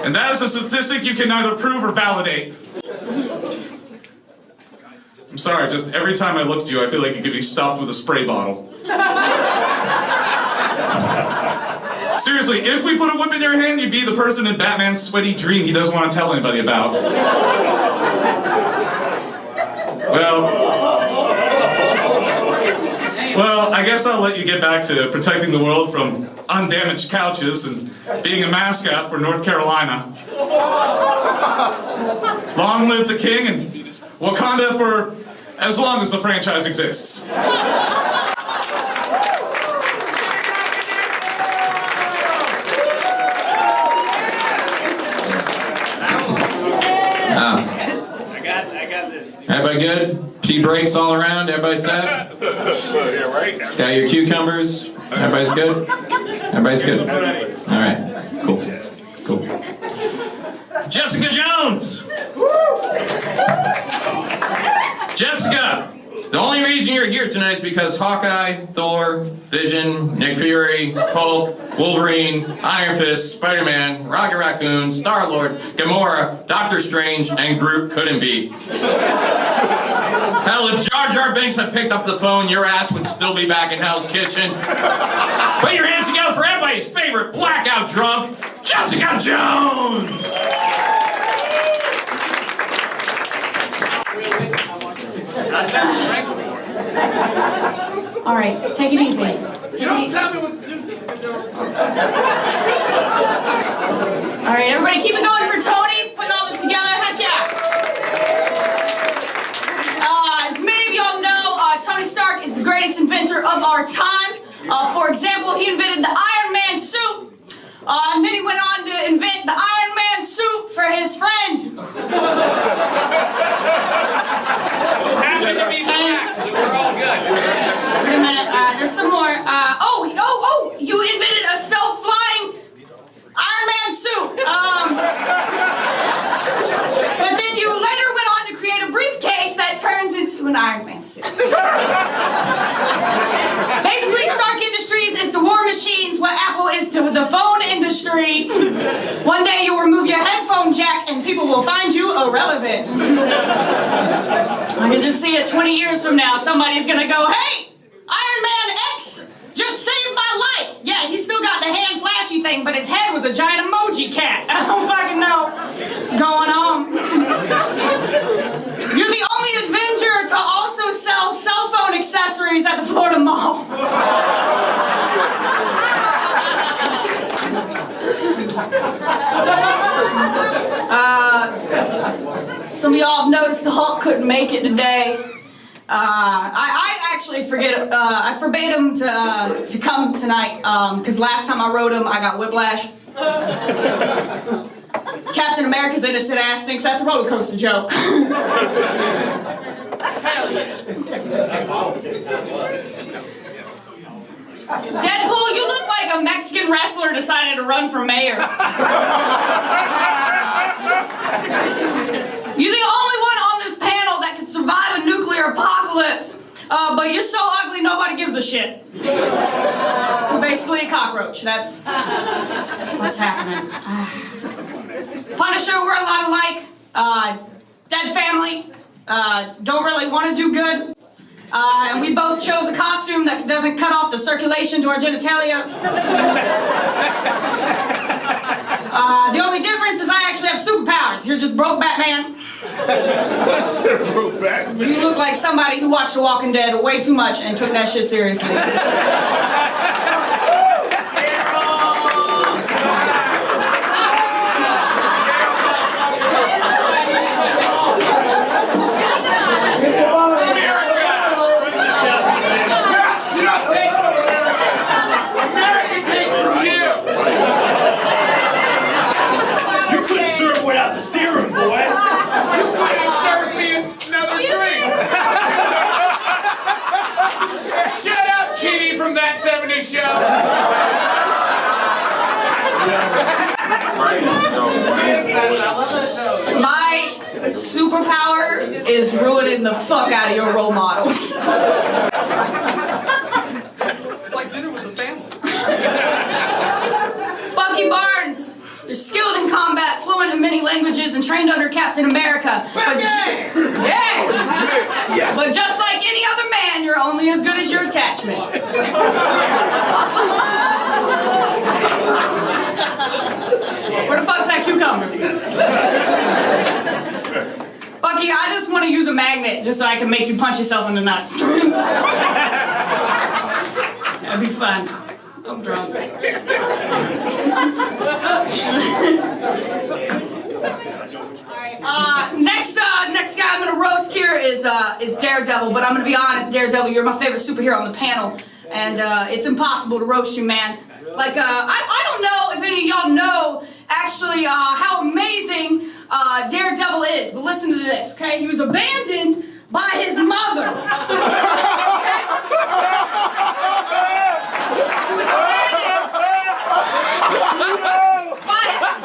And that is a statistic you can neither prove or validate. I'm sorry, just every time I look at you, I feel like you could be stuffed with a spray bottle. Seriously, if we put a whip in your hand, you'd be the person in Batman's sweaty dream he doesn't want to tell anybody about. Well, I guess I'll let you get back to protecting the world from undamaged couches and being a mascot for North Carolina. Long live the king and Wakanda for as long as the franchise exists. I got this. Everybody good? Pee breaks all around? Everybody set? Yeah, right? Got your cucumbers? Everybody's good? Everybody's good? All right. Cool. Jessica Jones! Jessica, the only reason you're here tonight is because Hawkeye, Thor, Vision, Nick Fury, Hulk, Wolverine, Iron Fist, Spider-Man, Rocket Raccoon, Star-Lord, Gamora, Doctor Strange, and Groot couldn't be. Hell, if Jar Jar Binks had picked up the phone, your ass would still be back in Hell's Kitchen. Put your hands together for everybody's favorite blackout drunk, Jessica Jones! All right, take it easy. Take it easy. All right, everybody keep it going for Tony, putting all this together. Heck yeah. As many of y'all know, Tony Stark is the greatest inventor of our time. For example, he invented the Iron Man suit. And then he went on to invent the Iron Man suit for his friend. Happy to be back, so we're all good. Wait a minute, there's some more. Oh, you invented a self-flying Iron Man suit. But then you later went on to create a briefcase that turns into an Iron Man suit. Basically, Stark Industries is the war machines, what Apple is to the phone industry. One day you'll remove your headphone jack and people will find you irrelevant. I can just see it 20 years from now, somebody's gonna go, hey, Iron Man X just saved my life. Yeah, he still got the hand flashy thing, but his head was a giant emoji cat. I don't fucking know what's going on. You're the only Avenger to also sell cell phone accessories at the Florida Mall. Some of y'all have noticed the Hulk couldn't make it today. I actually I forbade him to come tonight because last time I wrote him, I got whiplash. Captain America's innocent ass thinks that's a roller coaster joke. Hell yeah. Deadpool, you look like a Mexican wrestler decided to run for mayor. You're the only one on this panel that could survive a nuclear apocalypse. But you're so ugly, nobody gives a shit. You're basically a cockroach. That's what's happening. Punisher, we're a lot alike. Dead family. Don't really want to do good. And we both chose a costume that doesn't cut off the circulation to our genitalia. The only difference is I actually have superpowers. You're just broke Batman. You look like somebody who watched The Walking Dead way too much and took that shit seriously. My superpower is ruining the fuck out of your role models. It's like dinner with the family. Bucky Barnes, you're skilled in combat, fluent in many languages, and trained under Captain America. But But just like any other man, you're only as good as your attachment. Where the fuck's that cucumber? Bucky, I just want to use a magnet just so I can make you punch yourself in the nuts. That'd be fun. I'm drunk. Alright, next guy I'm gonna roast here is Daredevil, but I'm gonna be honest, Daredevil, you're my favorite superhero on the panel, and it's impossible to roast you, man. Like, I don't know if any of y'all know actually how amazing Daredevil is, but listen to this, okay? He was abandoned by his mother. Okay? He was abandoned by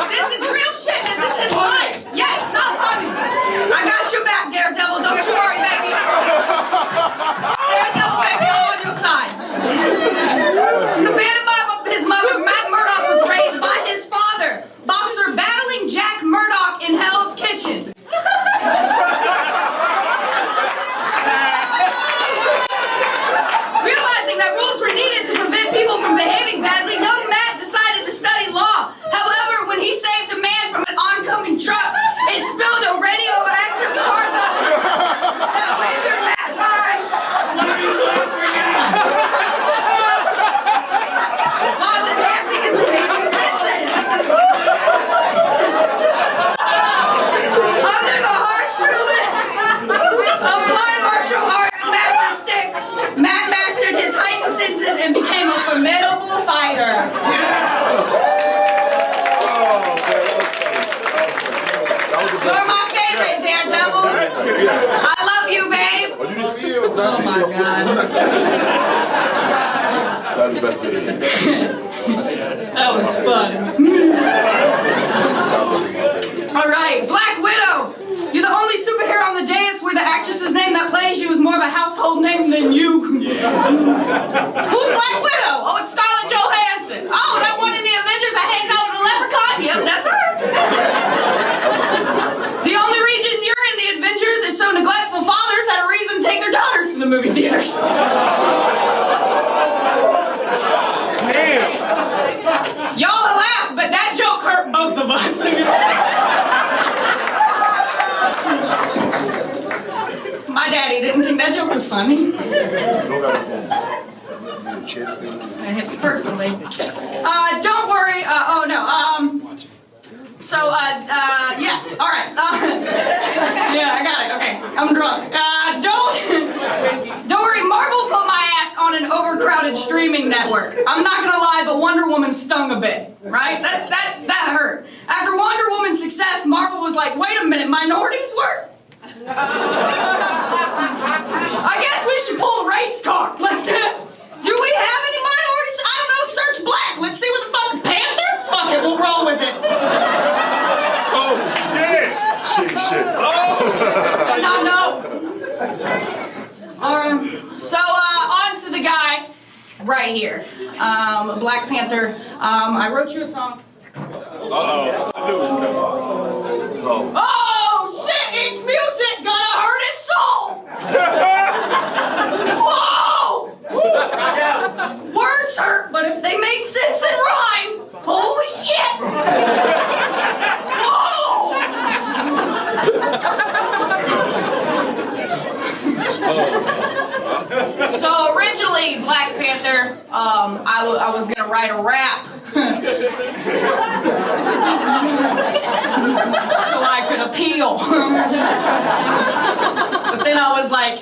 this is real shit. This is his life. Yeah, it's not funny. I got your back, Daredevil. Don't you worry, baby. That's the best bit of it. That was fun. All right, Black Widow. You're the only superhero on the dais where the actress's name that plays you is more of a household name than you. Who's Black Widow? Oh, it's Scarlett Johansson. Oh, that one in the Avengers that hangs out with a leprechaun? Yep, that's her. The only reason you're in the Avengers is so neglectful fathers had a reason to take their daughters to the movie theaters. Damn! Y'all laugh, but that joke hurt both of us. My daddy didn't think that joke was funny. I hit me personally. Don't worry. Oh no. Yeah. All right. Yeah, I got it. Okay, I'm drunk. Don't worry. Marvel put my ass on an overcrowded streaming network. I'm not gonna lie, but Wonder Woman stung a bit. Right? That hurt. After Wonder Woman's success, Marvel was like, wait a minute, minorities were. I guess we should pull a race card. Let's do it. Do we have any minorities? I don't know. Search black. Let's see what the fuck. Panther? Fuck it. We'll roll with it. Oh, shit! Shit. Oh! No. All right. So, on to the guy right here. Black Panther. I wrote you a song. Uh-oh. I knew it was coming. Oh, shit! It's music! Gonna hurt his soul! Whoa! Words hurt, but if they make sense and rhyme, holy shit! Whoa! So originally, Black Panther, I was gonna write a rap. So I could appeal. But then I was like,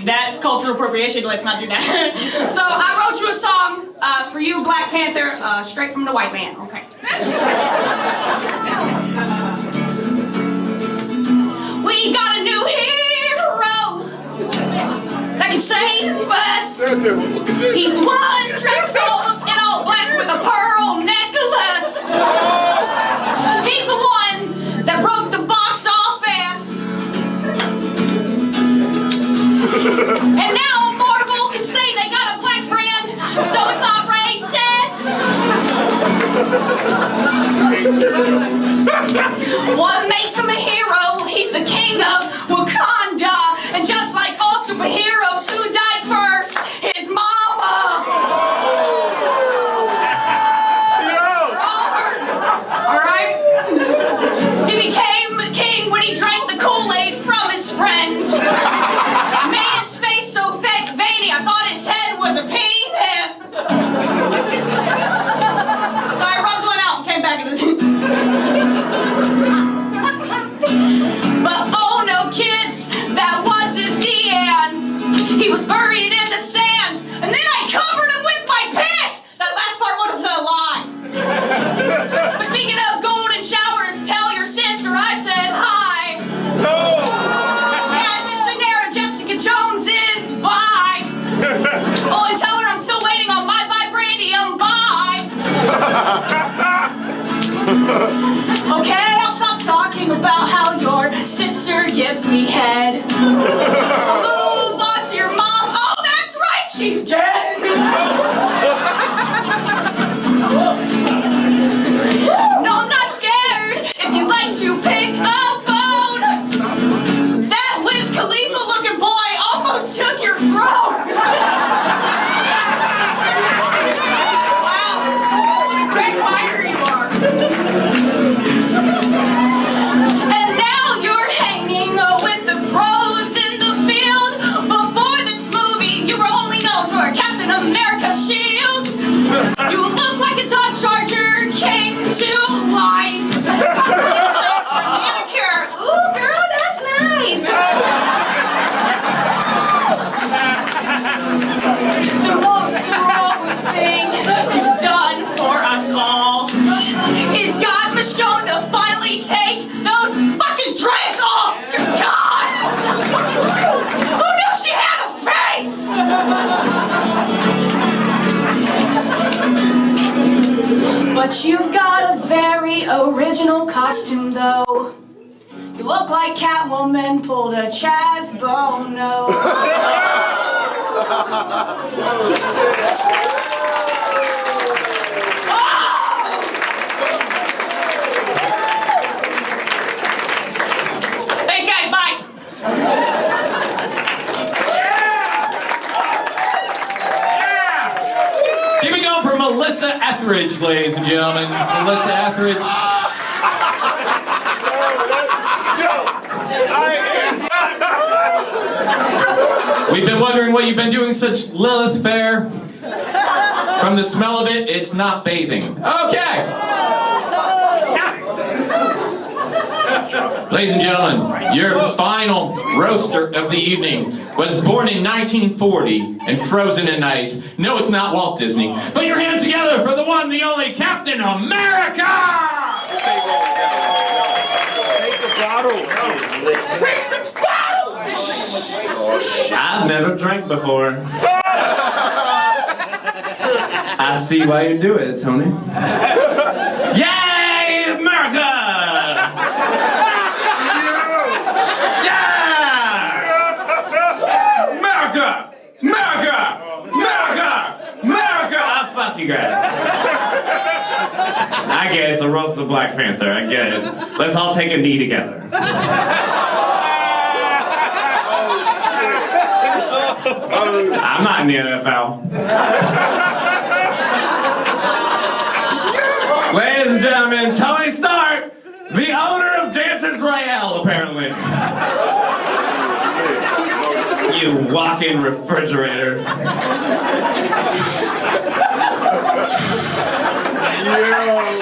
that's cultural appropriation, let's not do that. So I wrote you a song for you, Black Panther, straight from the white man. Okay. We got a new hero that can save us. He's one dressed in all black with a pearl necklace. He's the one that broke the box office. And now Marvel can say they got a black friend, so it's not racist. What makes him a hero? He's the king of Wakanda. And just like all superheroes, who died first? His mama. Alright? He became king when he drank the Kool-Aid from his friend. Made his face so veiny, I thought his head was a penis. So I rubbed one out and came back into the... But oh no, kids, that wasn't the end. He was buried in the sand, and then I covered him with my piss. That last part was a lie. But speaking of golden showers, tell your sister I said hi. And Miss Sarah Jessica Jones is by. Oh, and tell her I'm still waiting on my vibranium. Bye. Okay, I'll stop talking about how your sister gives me head. I'll move on to your mom. Oh, that's right, she's dead. No, I'm not scared. If you like to pick a phone, that Wiz Khalifa looking boy almost took your throne. Wow, what a great fighter you are. And now you're hanging with the pros in the field. Before this movie, you were only known for Captain America But you've got a very original costume, though. You look like Catwoman pulled a Chaz Bono. Thanks, guys. Bye. Keep it going for Melissa Etheridge, ladies and gentlemen. Melissa Etheridge. We've been wondering what you've been doing such Lilith fair. From the smell of it, it's not bathing. Okay. Ladies and gentlemen, your final roaster of the evening was born in 1940 and frozen in ice. No, it's not Walt Disney. Put your hands together for the one, the only Captain America! Take the bottle. Take the bottle! I've never drank before. I see why you do it, Tony. Yay, America! Yeah! America! America! America! America! Oh, fuck you guys. I get it, it's a roast of Black Panther, I get it. Let's all take a knee together. I'm not in the NFL. Ladies and gentlemen, Tony Stark, the owner of Dancers Royale, apparently. You walk-in refrigerator.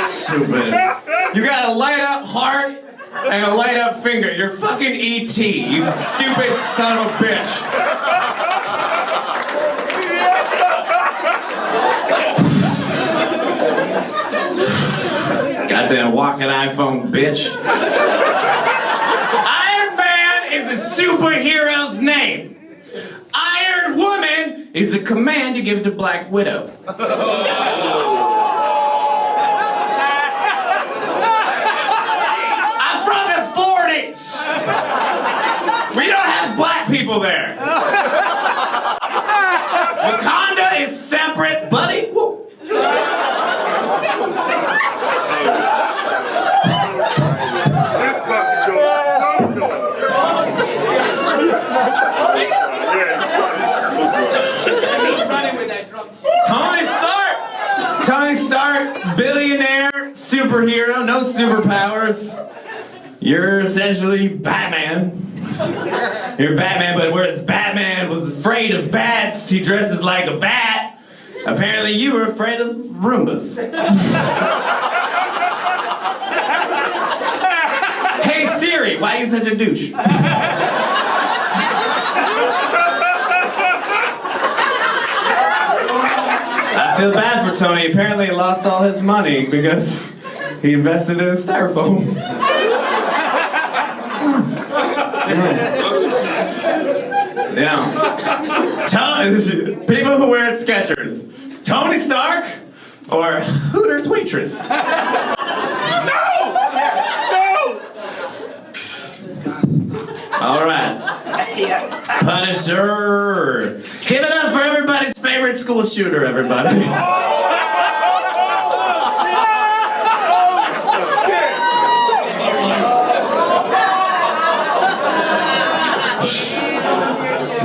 Stupid. You got a light-up heart and a light-up finger. You're fucking E.T., you stupid son of a bitch. Goddamn walking iPhone, bitch. Iron Man is a superhero's name. Iron Woman is the command you give to Black Widow. I'm from the 40s. We don't have black people there. Wakanda is separate but equal. Tony Stark, billionaire, superhero, no superpowers. You're essentially Batman. You're Batman, but whereas Batman was afraid of bats, he dresses like a bat. Apparently you were afraid of Roombas. Hey Siri, why are you such a douche? I feel bad for Tony. Apparently he lost all his money because he invested in styrofoam. Yeah. People who wear Skechers. Tony Stark or Hooters waitress? No! All right. Punisher. Give it up for everybody's favorite school shooter, everybody.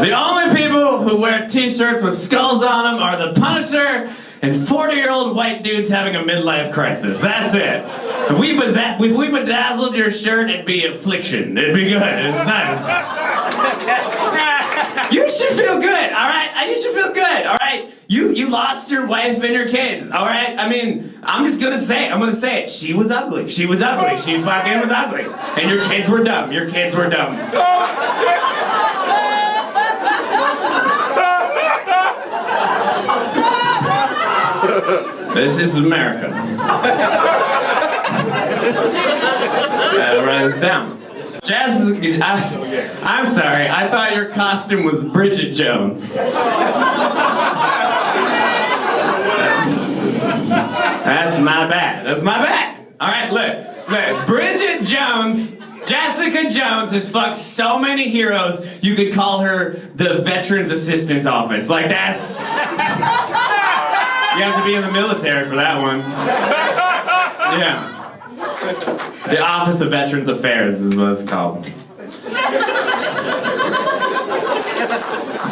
The only people who wear t-shirts with skulls on them are the Punisher and 40-year-old white dudes having a midlife crisis. That's it. If we bedazzled your shirt, it'd be affliction. It'd be good. It's nice. You should feel good, all right? You should feel good, all right? You lost your wife and your kids, all right? I mean, I'm just gonna say it. I'm gonna say it. She was ugly. She was ugly. She fucking was ugly. And your kids were dumb. Your kids were dumb. This is America. Write this down. I'm sorry, I thought your costume was Bridget Jones. That's my bad. That's my bad. All right, look. Bridget Jones, Jessica Jones has fucked so many heroes, you could call her the Veterans Assistance Office. Like, that's... You have to be in the military for that one. Yeah. The Office of Veterans Affairs is what it's called.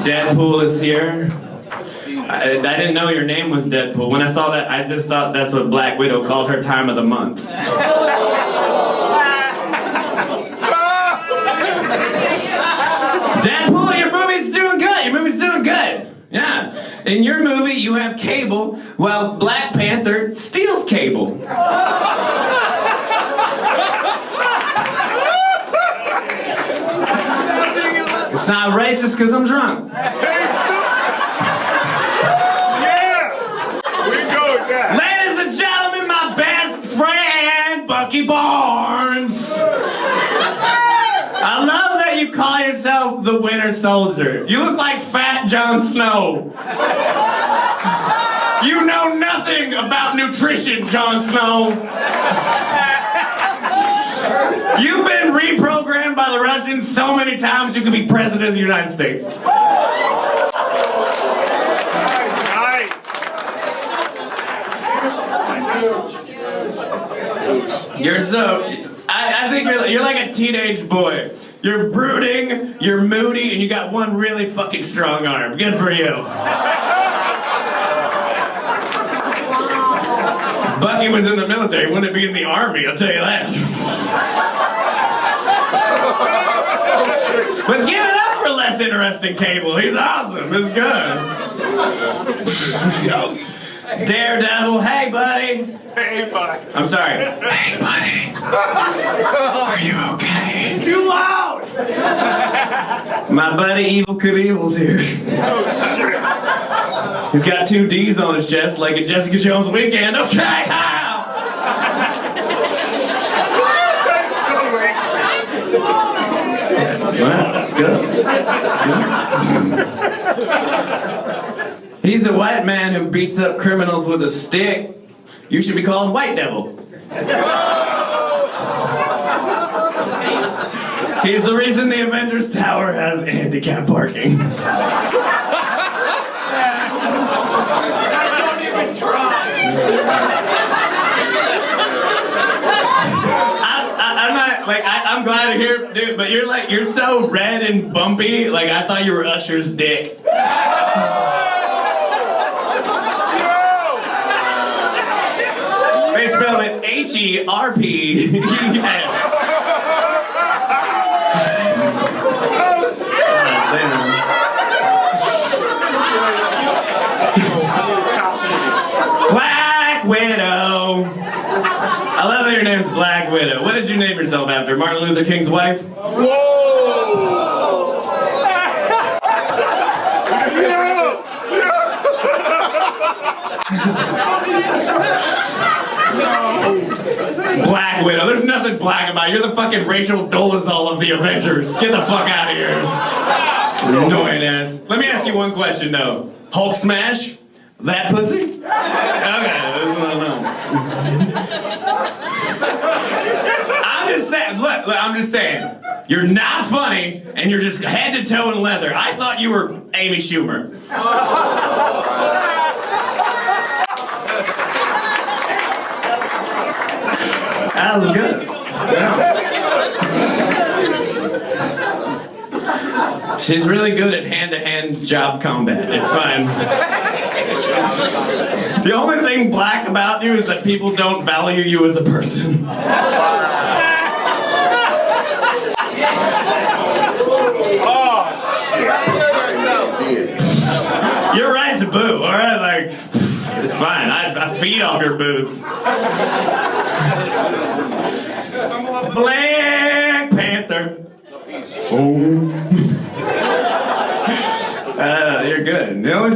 Deadpool is here. I didn't know your name was Deadpool. When I saw that, I just thought that's what Black Widow called her time of the month. Deadpool, your movie's doing good. Your movie's doing good. Yeah. In your movie, you have cable, while Black Panther steals cable. It's not racist because I'm drunk. Ladies and gentlemen, my best friend, Bucky Barnes. I love that you call yourself the Winter Soldier. You look like fat Jon Snow. You know nothing about nutrition, Jon Snow. You've been reprogrammed by the Russians so many times you could be president of the United States. You're so... I think you're like a teenage boy. You're brooding, you're moody, and you got one really fucking strong arm. Good for you. Bucky was in the military, wouldn't be in the army, I'll tell you that. But give it up for less interesting Cable. He's awesome. It's good. Daredevil, hey buddy. Hey, buddy. I'm sorry. Hey buddy. Are you okay? Too loud. My buddy Evil Knievel's here. Oh shit. He's got 2 D's on his chest like a Jessica Jones weekend. Okay. Well, that's good. He's a white man who beats up criminals with a stick. You should be called him White Devil. He's the reason the Avengers Tower has handicap parking. Don't even try. I'm glad to hear, dude, but you're so red and bumpy, like I thought you were Usher's dick. They spell it H-E-R-P-E-S. Black Widow. I love that your name's Black Widow. What did you name yourself after? Martin Luther King's wife? Whoa! Black Widow. There's nothing black about it. You're the fucking Rachel Dolezal of the Avengers. Get the fuck out of here. Annoying ass. Let me ask you one question though. Hulk smash? That pussy? Okay. I'm just saying. You're not funny, and you're just head to toe in leather. I thought you were Amy Schumer. That was good. Yeah. She's really good at hand-to-hand job combat. It's fine. The only thing black about you is that people don't value you as a person. Oh shit! You're right to boo, all right? Like, it's fine. I feed off your boos. Black Panther. Oh. You're good. You know,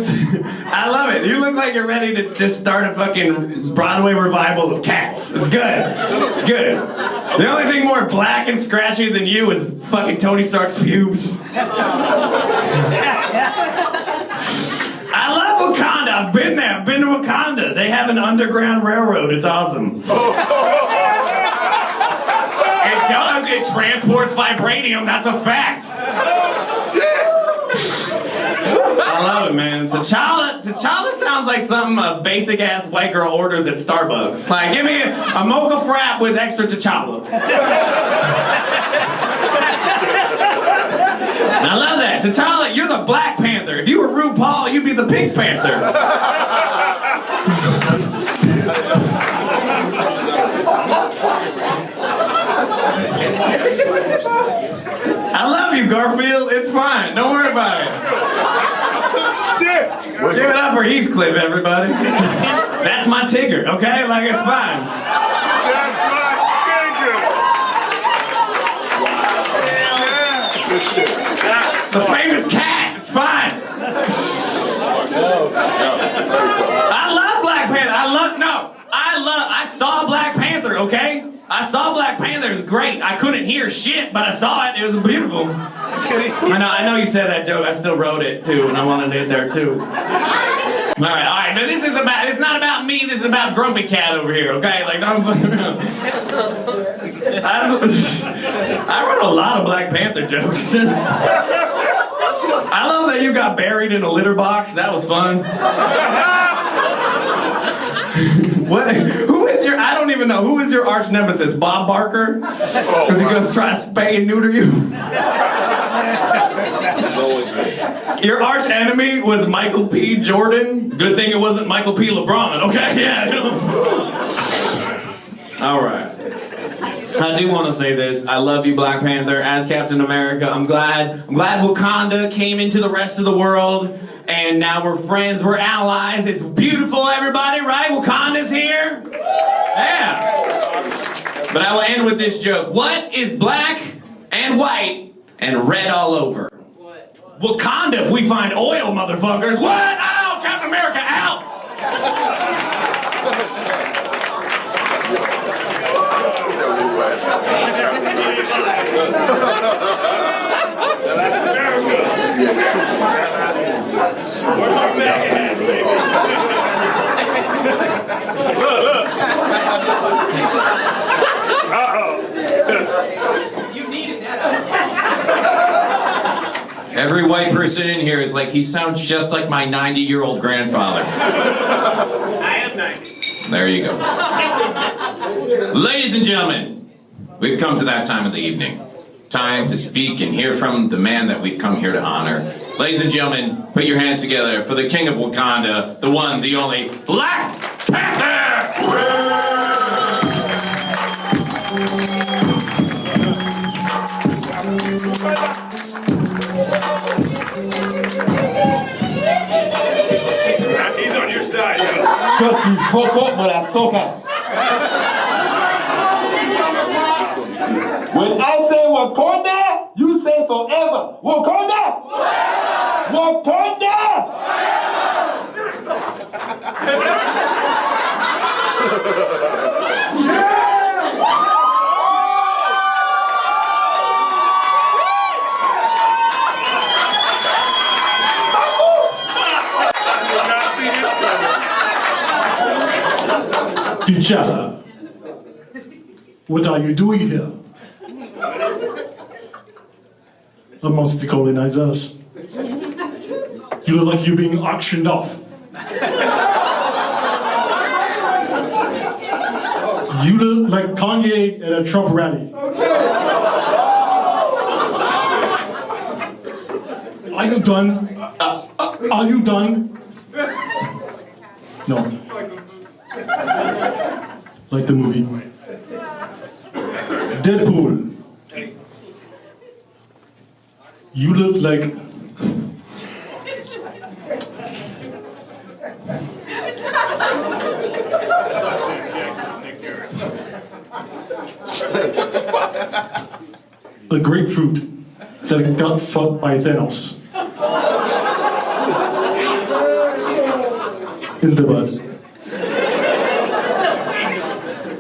I love it. You look like you're ready to just start a fucking Broadway revival of Cats. It's good. It's good. The only thing more black and scratchy than you is fucking Tony Stark's pubes. I love Wakanda. I've been there. I've been to Wakanda. They have an underground railroad. It's awesome. It does. It transports vibranium. That's a fact. I love it, man. T'Challa sounds like something a basic ass white girl orders at Starbucks. Like, give me a mocha frap with extra T'Challa. I love that. T'Challa, you're the Black Panther. If you were RuPaul, you'd be the Pink Panther. I love you, Garfield. It's fine. Don't worry about it. Give it up for Heathcliff, everybody. That's my Tigger, okay? Like, it's fine. That's my Tigger. It's a famous cat. It's fine. I love Black Panther. I saw Black Panther, okay? I saw Black Panther. It was great. I couldn't hear shit, but I saw it. It was beautiful. I know you said that joke. I still wrote it too, and I wanted it there too. All right. But it's not about me. This is about Grumpy Cat over here, okay? Like, don't fucking around. I wrote a lot of Black Panther jokes. I love that you got buried in a litter box. That was fun. What? Who is your? I don't even know. Who is your arch nemesis? Bob Barker? Because he goes try to spay and neuter you. Your arch enemy was Michael P. Jordan. Good thing it wasn't Michael P. LeBron. Okay, yeah. All right. I do want to say this. I love you, Black Panther. As Captain America, I'm glad Wakanda came into the rest of the world, and now we're friends, we're allies. It's beautiful, everybody, right? Wakanda's here. Yeah. But I will end with this joke. What is black and white and red all over? What? Wakanda if we find oil, motherfuckers. What? Oh, Captain America, out! You needed that. Every white person in here is like, he sounds just like my 90-year-old grandfather. I am 90. There you go. Ladies and gentlemen, we've come to that time of the evening. Time to speak and hear from the man that we've come here to honor. Ladies and gentlemen, put your hands together for the King of Wakanda, the one, the only, Black Panther! He's on your side, yo. Shut the fuck up, motherfuckers. When I say Wakanda, you say forever. Wakanda! Wakanda! T'Challa, what are you doing here? Amongst the colonizers. You look like you're being auctioned off. You look like Kanye at a Trump rally. Are you done? Are you done? No. Like the movie. Deadpool. You look like... a grapefruit that got fucked by Thanos. In the bud.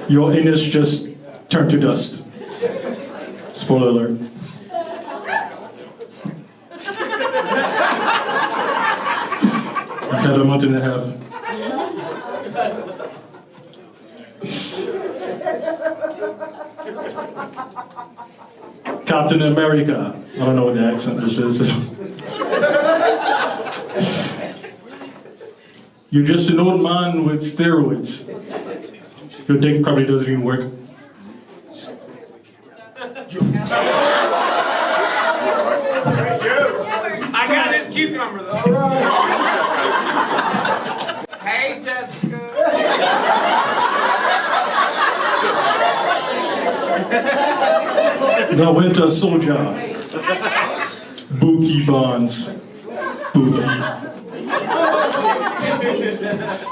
Your anus just turned to dust. Spoiler alert. I've had a month and a half. Captain America. I don't know what the accent this is. You're just an old man with steroids. Your dick probably doesn't even work. I got his cucumber though. Hey, Jessica. The Winter Soldier. Bucky Bonds. Bucky.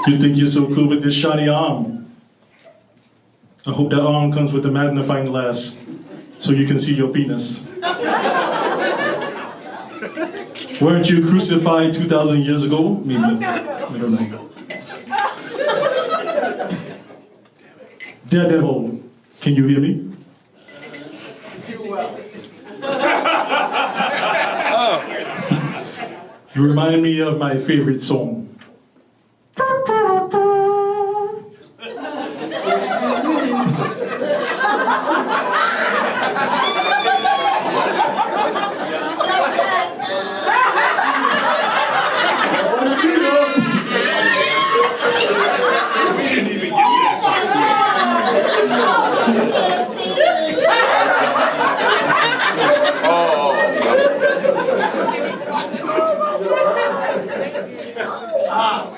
You think you're so cool with this shiny arm? I hope that arm comes with a magnifying glass so you can see your penis. Weren't you crucified 2,000 years ago? Maybe. I don't know. Daredevil, can you hear me? You remind me of my favorite song.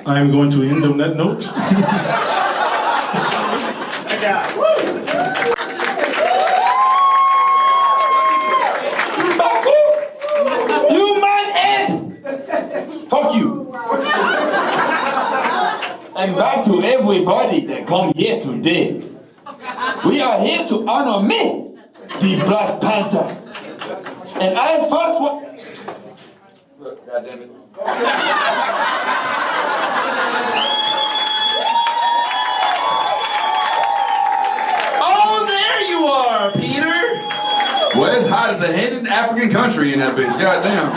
I'm going to end on that note. You man Ed! Fuck you. And back to everybody that come here today. We are here to honor me, the Black Panther. And I first want... God damn it. Oh, there you are, Peter. Well, it's hot as a hidden African country in that bitch. Goddamn.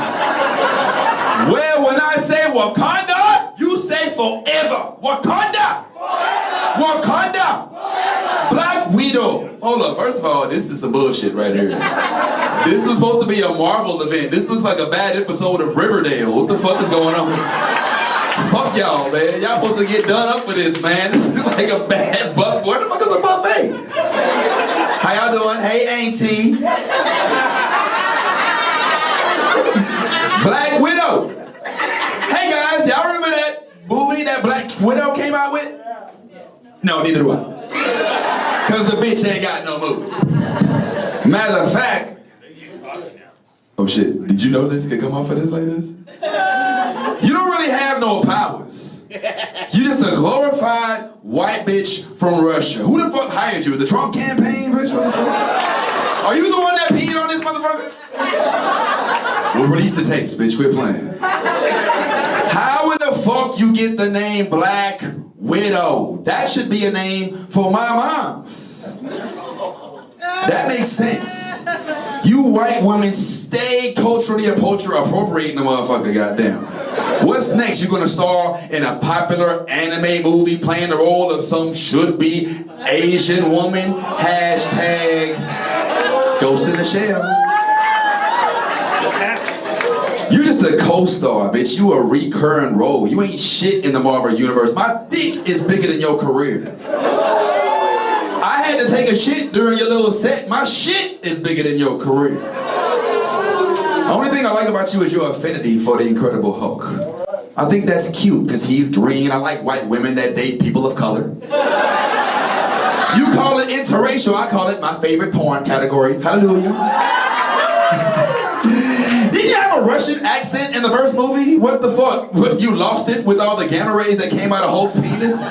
Well, when I say Wakanda, you say forever. Wakanda. Wakanda. Black Widow. Hold up. First of all, this is some bullshit right here. This is supposed to be a Marvel event. This looks like a bad episode of Riverdale. What the fuck is going on? Fuck y'all, man. Y'all supposed to get done up with this, man. This is like a bad buff. Where the fuck is the buffet? How y'all doing? Hey, Auntie. Black Widow. Hey, guys. Y'all remember that movie that Black Widow came out with? No, neither do I. Because the bitch ain't got no movie. Matter of fact, oh shit, did you know this could come off of this like this? You don't really have no powers. You just a glorified white bitch from Russia. Who the fuck hired you? The Trump campaign, bitch? What the fuck? Are you the one that peed on this motherfucker? We'll release the tapes, bitch. Quit playing. How in the fuck you get the name Black Widow? That should be a name for my moms. That makes sense. You white women stay culturally appropriating the motherfucker, goddamn. What's next? You gonna star in a popular anime movie playing the role of some should-be Asian woman? Hashtag Ghost in the Shell. You're just a co-star, bitch. You a recurring role. You ain't shit in the Marvel universe. My dick is bigger than your career. I had to take a shit during your little set. My shit is bigger than your career. The only thing I like about you is your affinity for the Incredible Hulk. I think that's cute because he's green. I like white women that date people of color. You call it interracial. I call it my favorite porn category. Hallelujah. Didn't you have a Russian accent in the first movie? What the fuck? What, you lost it with all the gamma rays that came out of Hulk's penis?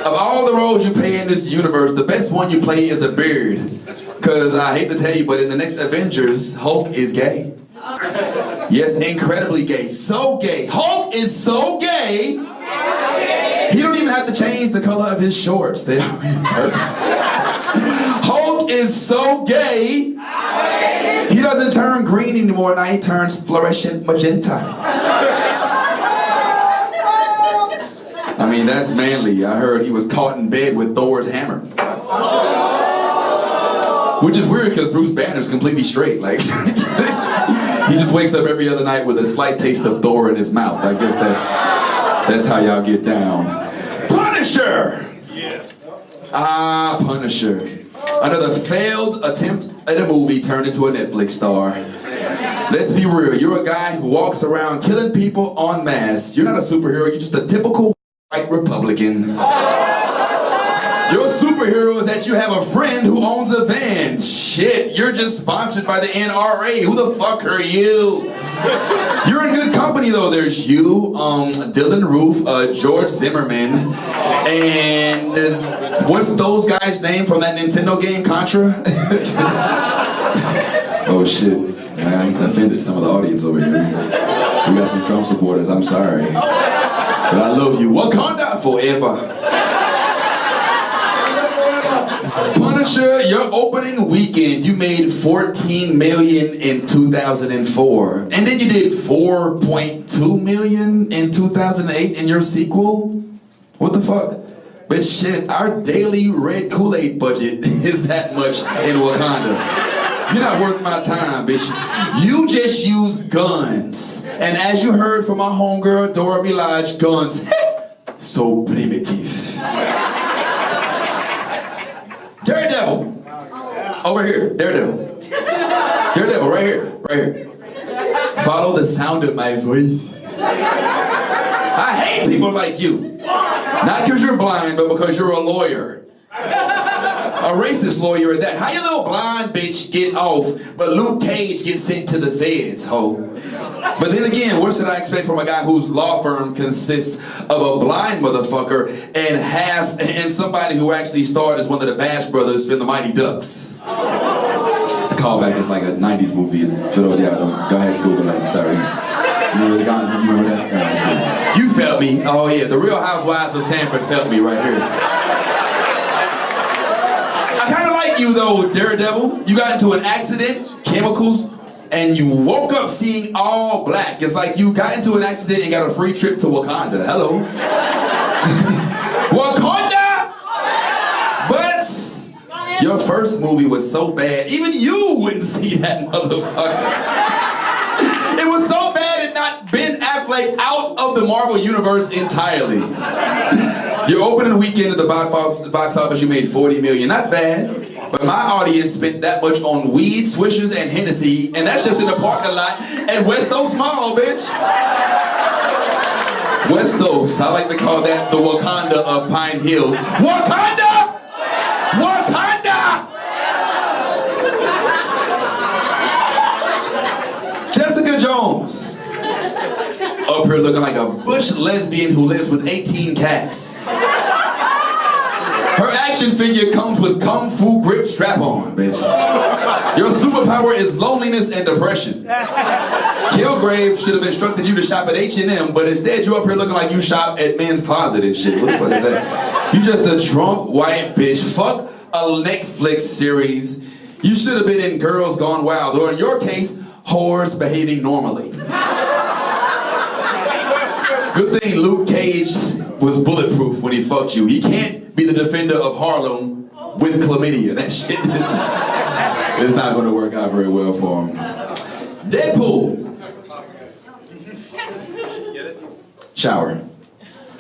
Of all the roles you play in this universe, the best one you play is a beard. Because I hate to tell you, but in the next Avengers, Hulk is gay. Yes, incredibly gay. So gay. Hulk is so gay. He don't even have to change the color of his shorts. They already work. Hulk is so gay. He doesn't turn green anymore. Now he turns fluorescent magenta. I mean, that's manly. I heard he was caught in bed with Thor's hammer. Which is weird because Bruce Banner's completely straight. Like, he just wakes up every other night with a slight taste of Thor in his mouth. I guess that's how y'all get down. Punisher! Ah, Punisher. Another failed attempt at a movie turned into a Netflix star. Let's be real, you're a guy who walks around killing people en masse. You're not a superhero, you're just a typical white Republican. Your superhero is that you have a friend who owns a van. Shit, you're just sponsored by the NRA. Who the fuck are you? You're in good company though. There's you, Dylan Roof, George Zimmerman, and what's those guys' name from that Nintendo game, Contra? Oh shit, I offended some of the audience over here. We got some Trump supporters, I'm sorry. But I love you. Wakanda forever. Punisher, your opening weekend, you made $14 million in 2004. And then you did $4.2 million in 2008 in your sequel? What the fuck? But shit, our daily red Kool-Aid budget is that much in Wakanda. You're not worth my time, bitch. You just use guns. And as you heard from my homegirl, Dora Milaje, guns, so primitive. Daredevil! Over here, Daredevil. Daredevil, right here, right here. Follow the sound of my voice. I hate people like you. Not because you're blind, but because you're a lawyer. A racist lawyer at that. How your little blind bitch get off, but Luke Cage gets sent to the feds, ho? But then again, what should I expect from a guy whose law firm consists of a blind motherfucker and somebody who actually starred as one of the Bash brothers in the Mighty Ducks? It's a callback. It's like a 90s movie. For those of y'all don't, go ahead and Google it. Sorry. You remember that? You felt me. Oh yeah, the Real Housewives of Sanford felt me right here. I kind of like you though, Daredevil. You got into an accident, chemicals, and you woke up seeing all black. It's like you got into an accident and got a free trip to Wakanda. Hello. Wakanda! But your first movie was so bad, even you wouldn't see that motherfucker. It was so bad it knocked Ben Affleck out of the Marvel Universe entirely. Your opening weekend at the box office, you made $40 million. Not bad. But my audience spent that much on weed, swishers, and Hennessy, and that's just in the parking lot at West Oaks Mall, bitch. West Oaks, I like to call that the Wakanda of Pine Hills. Wakanda! Wakanda! Jessica Jones. Up here looking like a bush lesbian who lives with 18 cats. Her action figure comes with Kung Fu grip strap-on, bitch. Your superpower is loneliness and depression. Kilgrave should have instructed you to shop at H&M, but instead you up here looking like you shop at Men's Closet and shit. What the fuck is that? You just a drunk white bitch. Fuck a Netflix series. You should have been in Girls Gone Wild, or in your case, whores behaving normally. Good thing Luke Cage was bulletproof when he fucked you. He can't be the defender of Harlem with chlamydia. That shit it's not going to work out very well for him. Deadpool. Shower.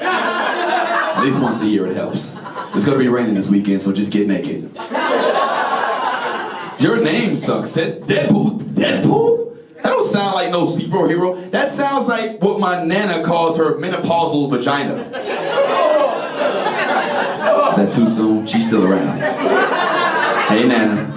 At least once a year it helps. It's going to be raining this weekend, so just get naked. Your name sucks. Deadpool? Deadpool? That don't sound like no superhero. That sounds like what my nana calls her menopausal vagina. Is that too soon? She's still around. Hey, Nana.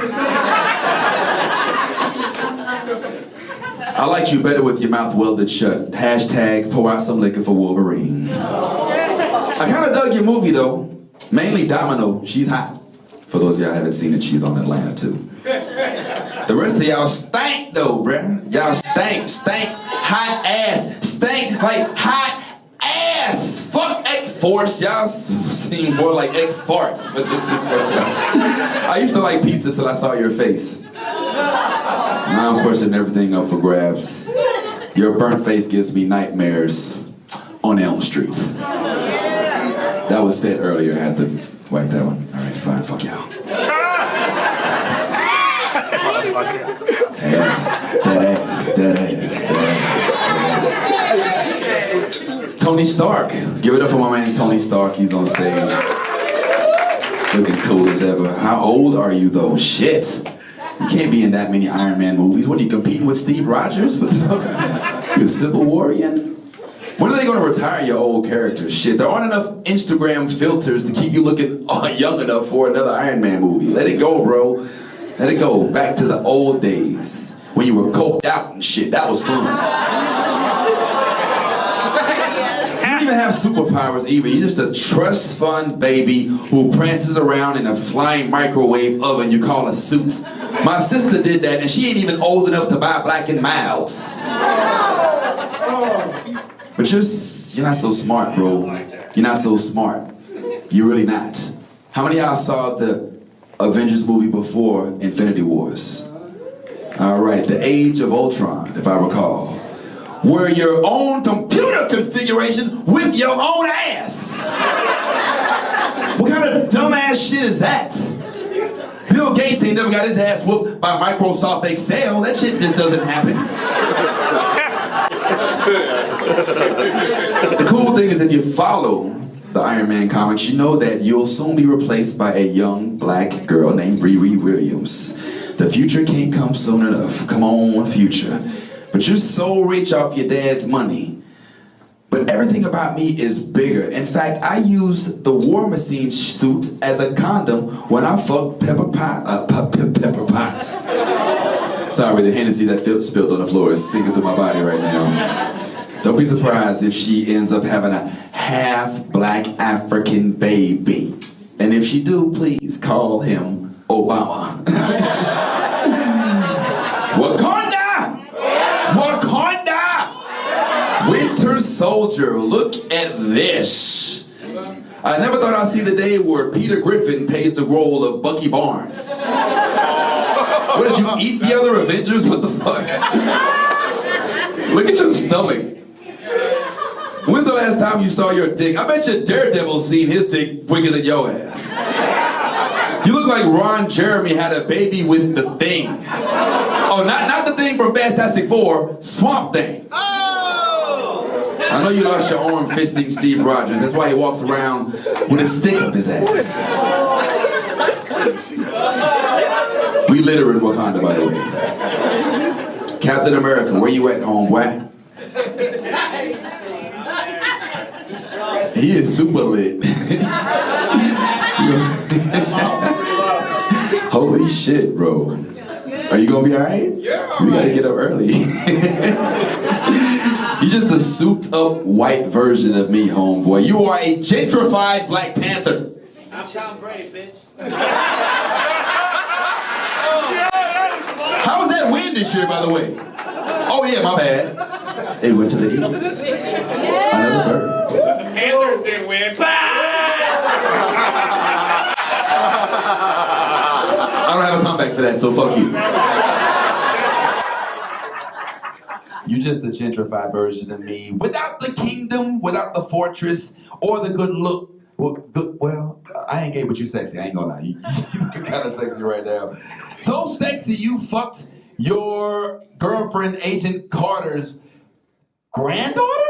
I liked you better with your mouth welded shut. Hashtag pour out some liquor for Wolverine. I kind of dug your movie, though. Mainly Domino. She's hot. For those of y'all haven't seen it, she's on Atlanta, too. The rest of y'all stank, though, bruh. Y'all stank, hot ass, stank like hot ass. Fuck X-Force, y'all seem more like X-Farts. I used to like pizza till I saw your face. Now I'm pushing everything up for grabs. Your burnt face gives me nightmares on Elm Street. That was said earlier. I had to Wipe that one. All right, fine. Fuck y'all. That ass. Tony Stark. Give it up for my man Tony Stark. He's on stage. Looking cool as ever. How old are you though? Shit. You can't be in that many Iron Man movies. What are you competing with Steve Rogers? What the fuck? You're Civil Warian? When are they going to retire your old characters? Shit, there aren't enough Instagram filters to keep you looking young enough for another Iron Man movie. Let it go, bro. Let it go. Back to the old days when you were coked out and shit. That was fun. You don't even have superpowers either. You're just a trust fund baby who prances around in a flying microwave oven you call a suit. My sister did that and she ain't even old enough to buy Black and Milds. But you're not so smart, bro. You're not so smart. You're really not. How many of y'all saw the Avengers movie before Infinity Wars? All right, The Age of Ultron, if I recall. Where your own computer configuration whip your own ass. What kind of dumbass shit is that? Bill Gates ain't never got his ass whooped by Microsoft Excel. That shit just doesn't happen. The cool thing is if you follow the Iron Man comics, you know that you'll soon be replaced by a young black girl named Riri Williams. The future can't come soon enough. Come on, future. But you're so rich off your dad's money. But everything about me is bigger. In fact, I used the War Machine suit as a condom when I fucked Pepper Potts. Sorry, the Hennessy that spilled on the floor is sinking through my body right now. Don't be surprised if she ends up having a half-black African baby. And if she do, please call him Obama. Wakanda! Wakanda! Winter Soldier, look at this. I never thought I'd see the day where Peter Griffin plays the role of Bucky Barnes. What, did you eat the other Avengers? What the fuck? Look at your stomach. When's the last time you saw your dick? I bet you Daredevil's seen his dick bigger than your ass. You look like Ron Jeremy had a baby with the Thing. Oh, not the Thing from Fantastic Four, Swamp Thing. Oh! I know you lost your arm fisting Steve Rogers. That's why he walks around with a stick up his ass. We litter in Wakanda, by the way. Captain America, where you at, homeboy? He is super lit. Holy shit, bro. Are you gonna be alright? Yeah. We gotta get up early. You're just a souped up white version of me, homeboy. You are a gentrified Black Panther. I'm Tom Brady, bitch. How was that win this year, by the way? Oh yeah, my bad. They went to the Eagles. Another bird. Panthers didn't win. I don't have a comeback for that, so fuck you. You just a gentrified version of me. Without the kingdom, without the fortress, or the good look. Well, I ain't gay, but you sexy. I ain't gonna lie. You're kind of sexy right now. So sexy, you fucked your girlfriend, Agent Carter's granddaughter?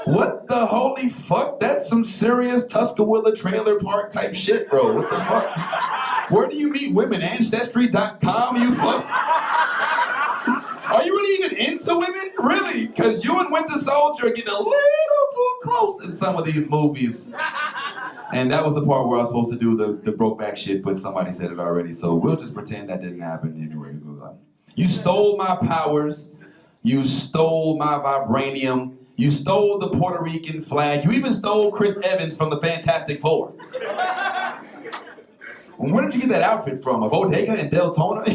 What the holy fuck? That's some serious Tuscaloosa trailer park type shit, bro. What the fuck? Where do you meet women? Ancestry.com, you fuck? Are you really even into women? Really? Because you and Winter Soldier are getting a little too close in some of these movies. And that was the part where I was supposed to do the Brokeback shit, but somebody said it already, so we'll just pretend that didn't happen anyway. You stole my powers. You stole my vibranium. You stole the Puerto Rican flag. You even stole Chris Evans from the Fantastic Four. Where did you get that outfit from? A bodega in Deltona?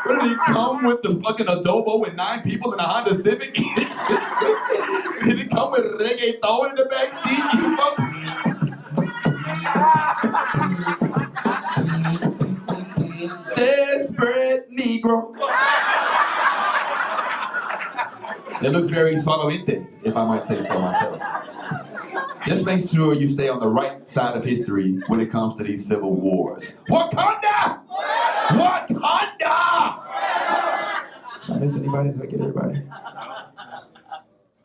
Where did he come with the fucking adobo and 9 people in a Honda Civic? Did it come with reggaeton in the back seat? You fuck? Desperate Negro. It looks very suavemente, if I might say so myself. Just make sure you stay on the right side of history when it comes to these civil wars. Wakanda! Wakanda! Did I miss anybody? Did I get everybody?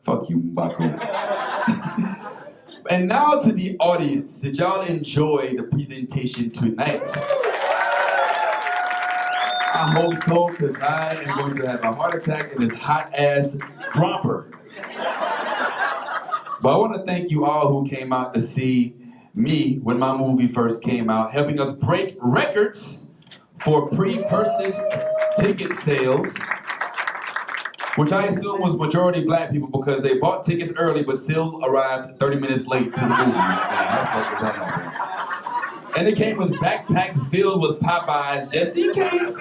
Fuck you, Baku. And now to the audience. Did y'all enjoy the presentation tonight? I hope so, because I am going to have a heart attack in this hot-ass romper. But I want to thank you all who came out to see me when my movie first came out, helping us break records for pre-purchased ticket sales, which I assume was majority black people because they bought tickets early but still arrived 30 minutes late to the movie. And it came with backpacks filled with Popeyes just in case.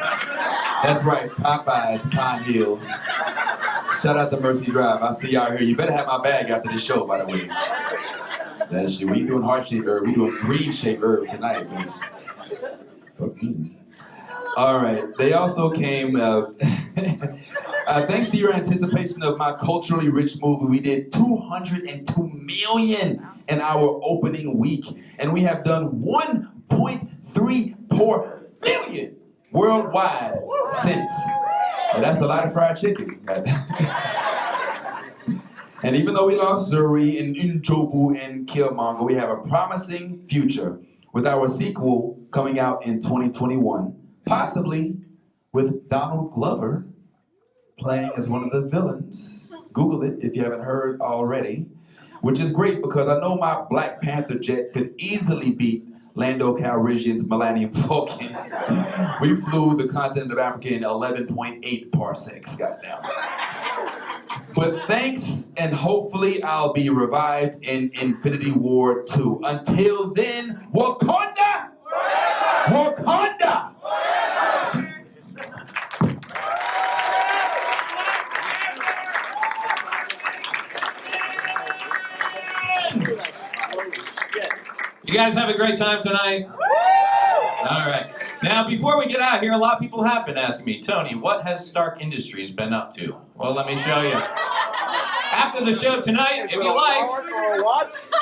That's right, Popeyes, Pine Hills. Shout out to Mercy Drive. I see y'all here. You better have my bag after this show, by the way. That shit. We ain't doing heart-shaped herb. We doing green-shaped herb tonight, bitch. Fuck me. All right. They also came. Thanks to your anticipation of my culturally rich movie, we did 202 million in our opening week, and we have done 1.34 billion worldwide since. And that's a lot of fried chicken. And even though we lost Zuri and Njobu and Killmonger, we have a promising future with our sequel coming out in 2021, possibly with Donald Glover playing as one of the villains. Google it if you haven't heard already, which is great because I know my Black Panther jet could easily beat Lando Calrissian's Millennium Falcon. We flew the continent of Africa in 11.8 parsecs, goddamn. But thanks, and hopefully I'll be revived in Infinity War 2. Until then, Wakanda! Wakanda! You guys have a great time tonight? All right. Now, before we get out of here, a lot of people have been asking me, Tony, what has Stark Industries been up to? Well, let me show you. After the show tonight, if you like,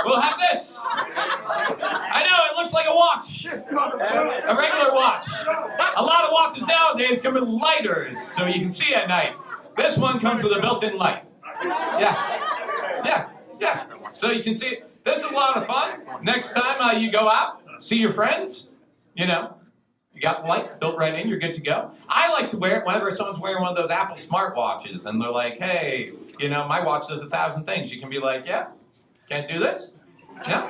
we'll have this. I know, it looks like a watch. A regular watch. A lot of watches nowadays come with lighters, so you can see at night. This one comes with a built-in light. Yeah. So you can see it. This is a lot of fun. Next time you go out, see your friends, you know, you got the light built right in, you're good to go. I like to wear it whenever someone's wearing one of those Apple smartwatches and they're like, hey, you know, my watch does 1,000 things. You can be like, yeah, can't do this? No?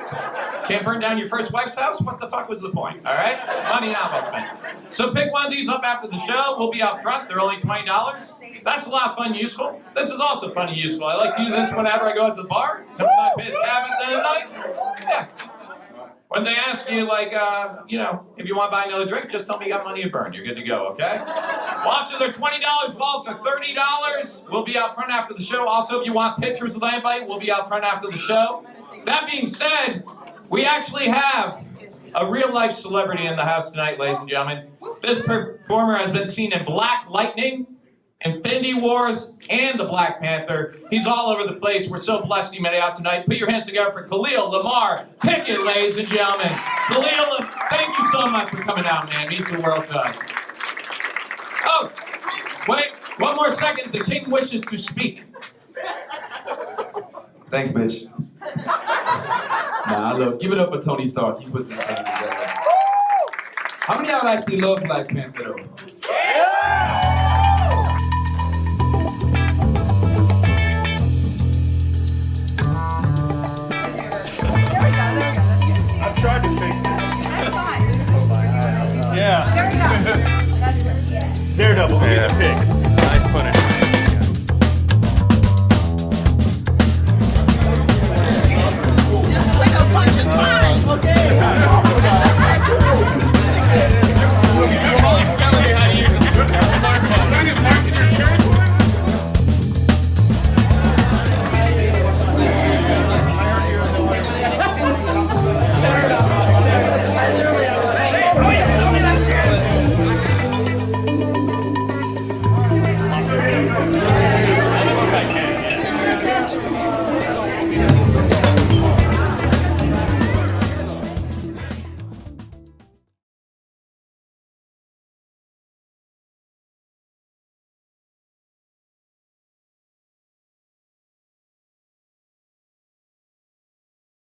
Can't burn down your first wife's house? What the fuck was the point, all right? Money not well spent. So pick one of these up after the show. We'll be out front. They're only $20. That's a lot of fun and useful. This is also fun and useful. I like to use this whenever I go to the bar. Come inside, pay a tab at the end of the night. Yeah. When they ask you, like, you know, if you want to buy another drink, just tell me you got money to burn. You're good to go, okay? Watches are $20. Wallets are $30. We'll be out front after the show. Also, if you want pictures with anybody, we'll be out front after the show. That being said, we actually have a real-life celebrity in the house tonight, ladies and gentlemen. This performer has been seen in Black Lightning, Infinity Wars, and the Black Panther. He's all over the place. We're so blessed he made it out tonight. Put your hands together for Khalil Lamar Pickett, ladies and gentlemen. Khalil, thank you so much for coming out, man. Means the world to us. Oh, wait, one more second. The king wishes to speak. Thanks, bitch. Nah, I love. Give it up for Tony Stark. He put this thing together. How many of y'all actually love Black Panther though? I tried to fix it. Yeah. Daredevil. Yeah.